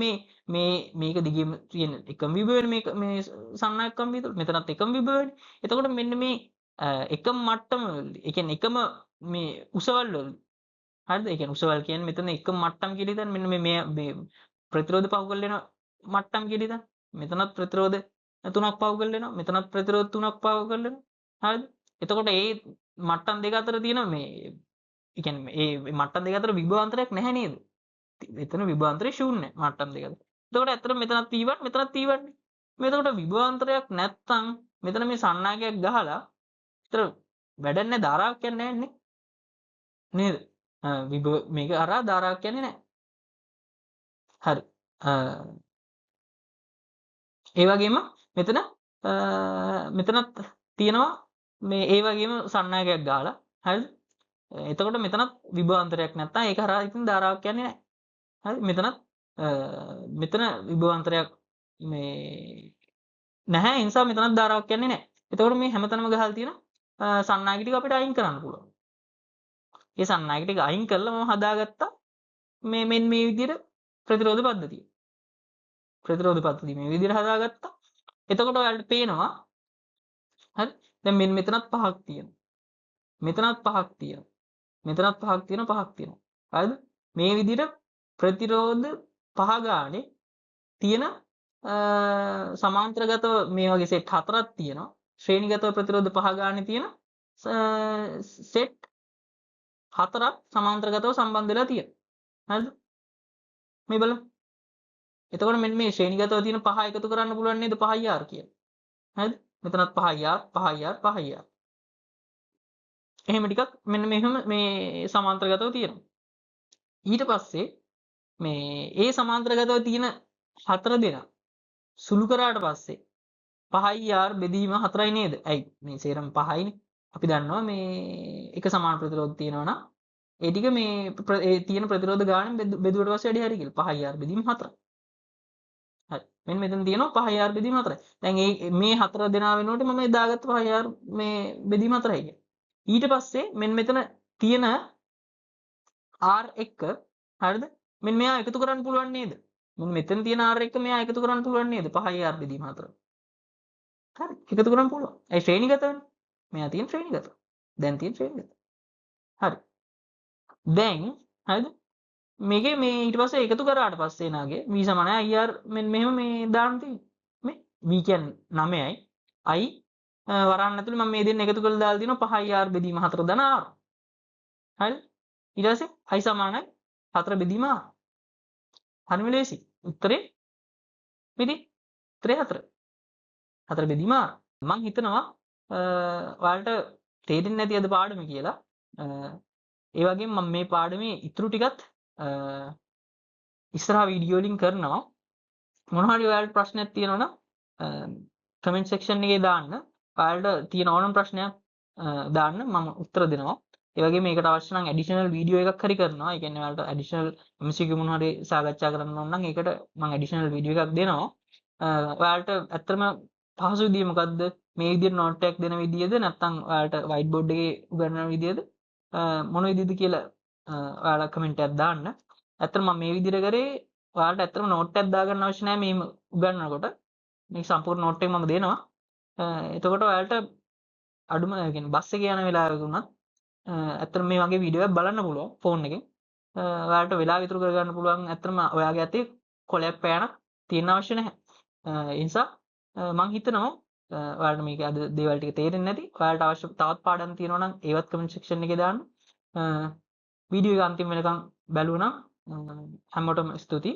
මේක දිගින් තියෙන එකම විභවනේ මේ සන්නායකම් විතර. මෙතනත් එකම විභවනේ. එතකොට මෙන්න මේ එකම මට්ටම ඒ කියන්නේ එකම මේ උසවල් වල. හරිද? ඒ කියන්නේ උසවල් කියන්නේ මෙතන එකම මට්ටම් කියලා හිතන්න. මෙන්න මේ ප්‍රතිරෝධ පහු කරලා එන මට්ටම් කියලා හිතන්න. මෙතනත් ප්‍රතිරෝධ 3ක් පහු කරලා එනවා. මෙතනත් ප්‍රතිරෝධ 3ක් පහු කරලා එනවා. හරිද? එතකොට මේ මට්ටම් දෙක අතර තියෙන මේ ඒ කියන්නේ මේ මට්ටම් දෙක අතර විභවාන්තරයක් නැහැ නේද? එතන විභවාන්තරය ශූන්‍යයි මට්ටම් දෙක අතර. එතකොට ඇත්තට මෙතනත් T1 මෙතනත් T1 නේ. එතකොට විභවාන්තරයක් නැත්තම් මෙතන මේ සන්නායකයක් ගහලා ඒතර වැඩක් නැහැ ධාරාවක් කියන්නේ නැහැ නේද? විභව මේක අරා ධාරාවක් කියන්නේ නැහැ. හරි. ඒ වගේම මෙතනත් තියෙනවා මේ ඒ වගේම සන්නායකයක් ගහලා හරිද? එතකොට මෙතනත් විභවාන්තරයක් නැත්තම් ඒක හරහා ඉතින් ධාරාවක් කියන්නේ නැහැ. හරි මෙතන විභවාන්තරයක් මේ නැහැ ඒ නිසා මෙතනත් ධාරාවක් කියන්නේ නැහැ. එතකොට මේ හැමතැනම ගහලා තියෙන සන්නායක ටික අපිට අයින් කරන්න පුළුවන්. ඒ සන්නායක ටික අයින් කරලා මම හදාගත්තා මේ විදිහට ප්‍රතිරෝධ පද්ධතිය. මේ විදිහට හදාගත්තා. එතකොට ඔයාලට පේනවා හරි දැන් මෙතනත් පහක් තියෙනවා. මෙතනත් පහක් තියෙනවා. මෙතනත් පහක් තියෙනවා. හරිද? මේ විදිහට ප්‍රතිරෝධ පහ ගානේ තියෙන සමාන්තරගතව මේ වගේ සෙට් හතරක් තියෙනවා. ශ්‍රේණිගතව ප්‍රතිරෝධ පහ ගානේ තියෙන සෙට් හතරක් සමාන්තරගතව සම්බන්ධ වෙලා තියෙනවා. හරිද? මේ බලන්න. එතකොට මෙන්න මේ ශ්‍රේණිගතව තියෙන පහ එකතු කරන්න පුළුවන් නේද 5r කියලා. හරිද? මෙතනත් 5r 5r 5r. එහෙම ටිකක් මෙන්න මෙහෙම මේ සමාන්තරගතව තියෙනවා. ඊට පස්සේ මේ ඒ සමාන්තරගතව තියෙන හතර දෙනා සුළු කරාට පස්සේ 5r බෙදීම 4යි නේද? ඇයි මේ සේරම 5යිනේ. අපි දන්නවා මේ එක සමාන ප්‍රතිරෝධ තියෙනවා නම් ඒ ටික මේ ඒ තියෙන ප්‍රතිරෝධ ගාණය බෙදුවට පස්සේ වැඩි හරි කියලා 5r බෙදීම 4යි. හරි. මෙන්න මෙතන තියෙනවා 5r බෙදීම 4යි. දැන් මේ හතර දෙනා වෙනුවට මම දාගත්ත 5r මේ බෙදීම 4යි කියලා. ඊට පස්සේ මෙන්න මෙතන තියෙන r එක හරිද? මෙන්න මෙයා එකතු කරන්න පුළුවන් නේද? මෙන්න මෙතන තියෙන r එක මෙයා එකතු කරන්න පුළුවන් නේද? 5r බෙදීම 4. හරි. එකතු කරන්න පුළුවන්. ඒ ශ්‍රේණිගතවනේ. මෙයා තියෙන ශ්‍රේණිගත. දැන් තියෙන ශ්‍රේණිගත. හරි. දැන් හරිද? මේකේ මේ ඊට පස්සේ එකතු කරාට පස්සේ නාගේ v සමානයි ir මෙන්න මෙහෙම මේ දාන්න තියෙන්නේ. මේ v කියන්නේ 9යි i වරන් ඇතුලේ මම මේ දෙන්න එකතු කරලා දාලා දිනවා 5ir බෙදීම 4 ධන r. හරිද? ඊට පස්සේ i සමානයි 4 බෙදීම r. හරිම ලේසි. උත්තරේ මෙදී 4 4 බෙදීම r. මම හිතනවා ඔයාලට තේරෙන්නේ නැති අද පාඩම කියලා. ඒ වගේම මම මේ පාඩමේ ඉතුරු ටිකත් ඉස්සරහා වීඩියෝ වලින් කරනවා. මොන හරි ඔයාලට ප්‍රශ්නයක් තියෙනවා නම් කමෙන්ට් සෙක්ෂන් එකේ දාන්න. ඔයාලට තියෙන ඕනම ප්‍රශ්නයක් දාන්න මම උත්තර දෙනවා. ඒ වගේම මේකට අවශ්‍ය නම් ඇඩිෂනල් වීඩියෝ එකක් හරි කරනවා. ඒ කියන්නේ ඔයාලට ඇඩිෂනල් MCQ මොන හරි සාකච්ඡා කරන්න ඕන නම් ඒකට මම ඇඩිෂනල් වීඩියෝ එකක් දෙනවා. ඔයාලට ඇත්තටම පහසු විදිය මොකද්ද? මේ විදිහට නෝට් එකක් දෙන විදියද නැත්නම් ඔයාලට වයිට් බෝඩ් එකේ උගන්වන විදියද මොන විදිහද කියලා ඔයාලා කමෙන්ට් එකක් දාන්න. ඇත්තටම මම මේ විදිහට කරේ ඔයාලට ඇත්තටම නෝට් එකක් දාගන්න අවශ්‍ය නැහැ මේ උගන්වනකොට. මේ සම්පූර්ණ නෝට් එක මම දෙනවා. එතකොට ඔයාලට අඩුම يعني බස් එකේ යන වෙලාවක වුණත් ඇත්තටම මේ වගේ වීඩියෝ එකක් බලන්න පුළුවන් ෆෝන් එකෙන්. ඔයාලට වෙලාව ඉතුරු කරගන්න පුළුවන්. ඇත්තටම ඔයාගේ අතේ කොලයක් පෑනක් තියෙන්න අවශ්‍ය නැහැ. ඒ නිසා මම හිතනවා ඔයාලට මේක අද දේවල් ටික තේරෙන්නේ නැති. ඔයාලට අවශ්‍ය තවත් පාඩම් තියෙනවා නම් ඒවත් කමෙන්ට් සෙක්ෂන් එකේ දාන්න. වීඩියෝ එක අන්තිම වෙනකන් බැලුවා නම් හැමෝටම ස්තුතියි.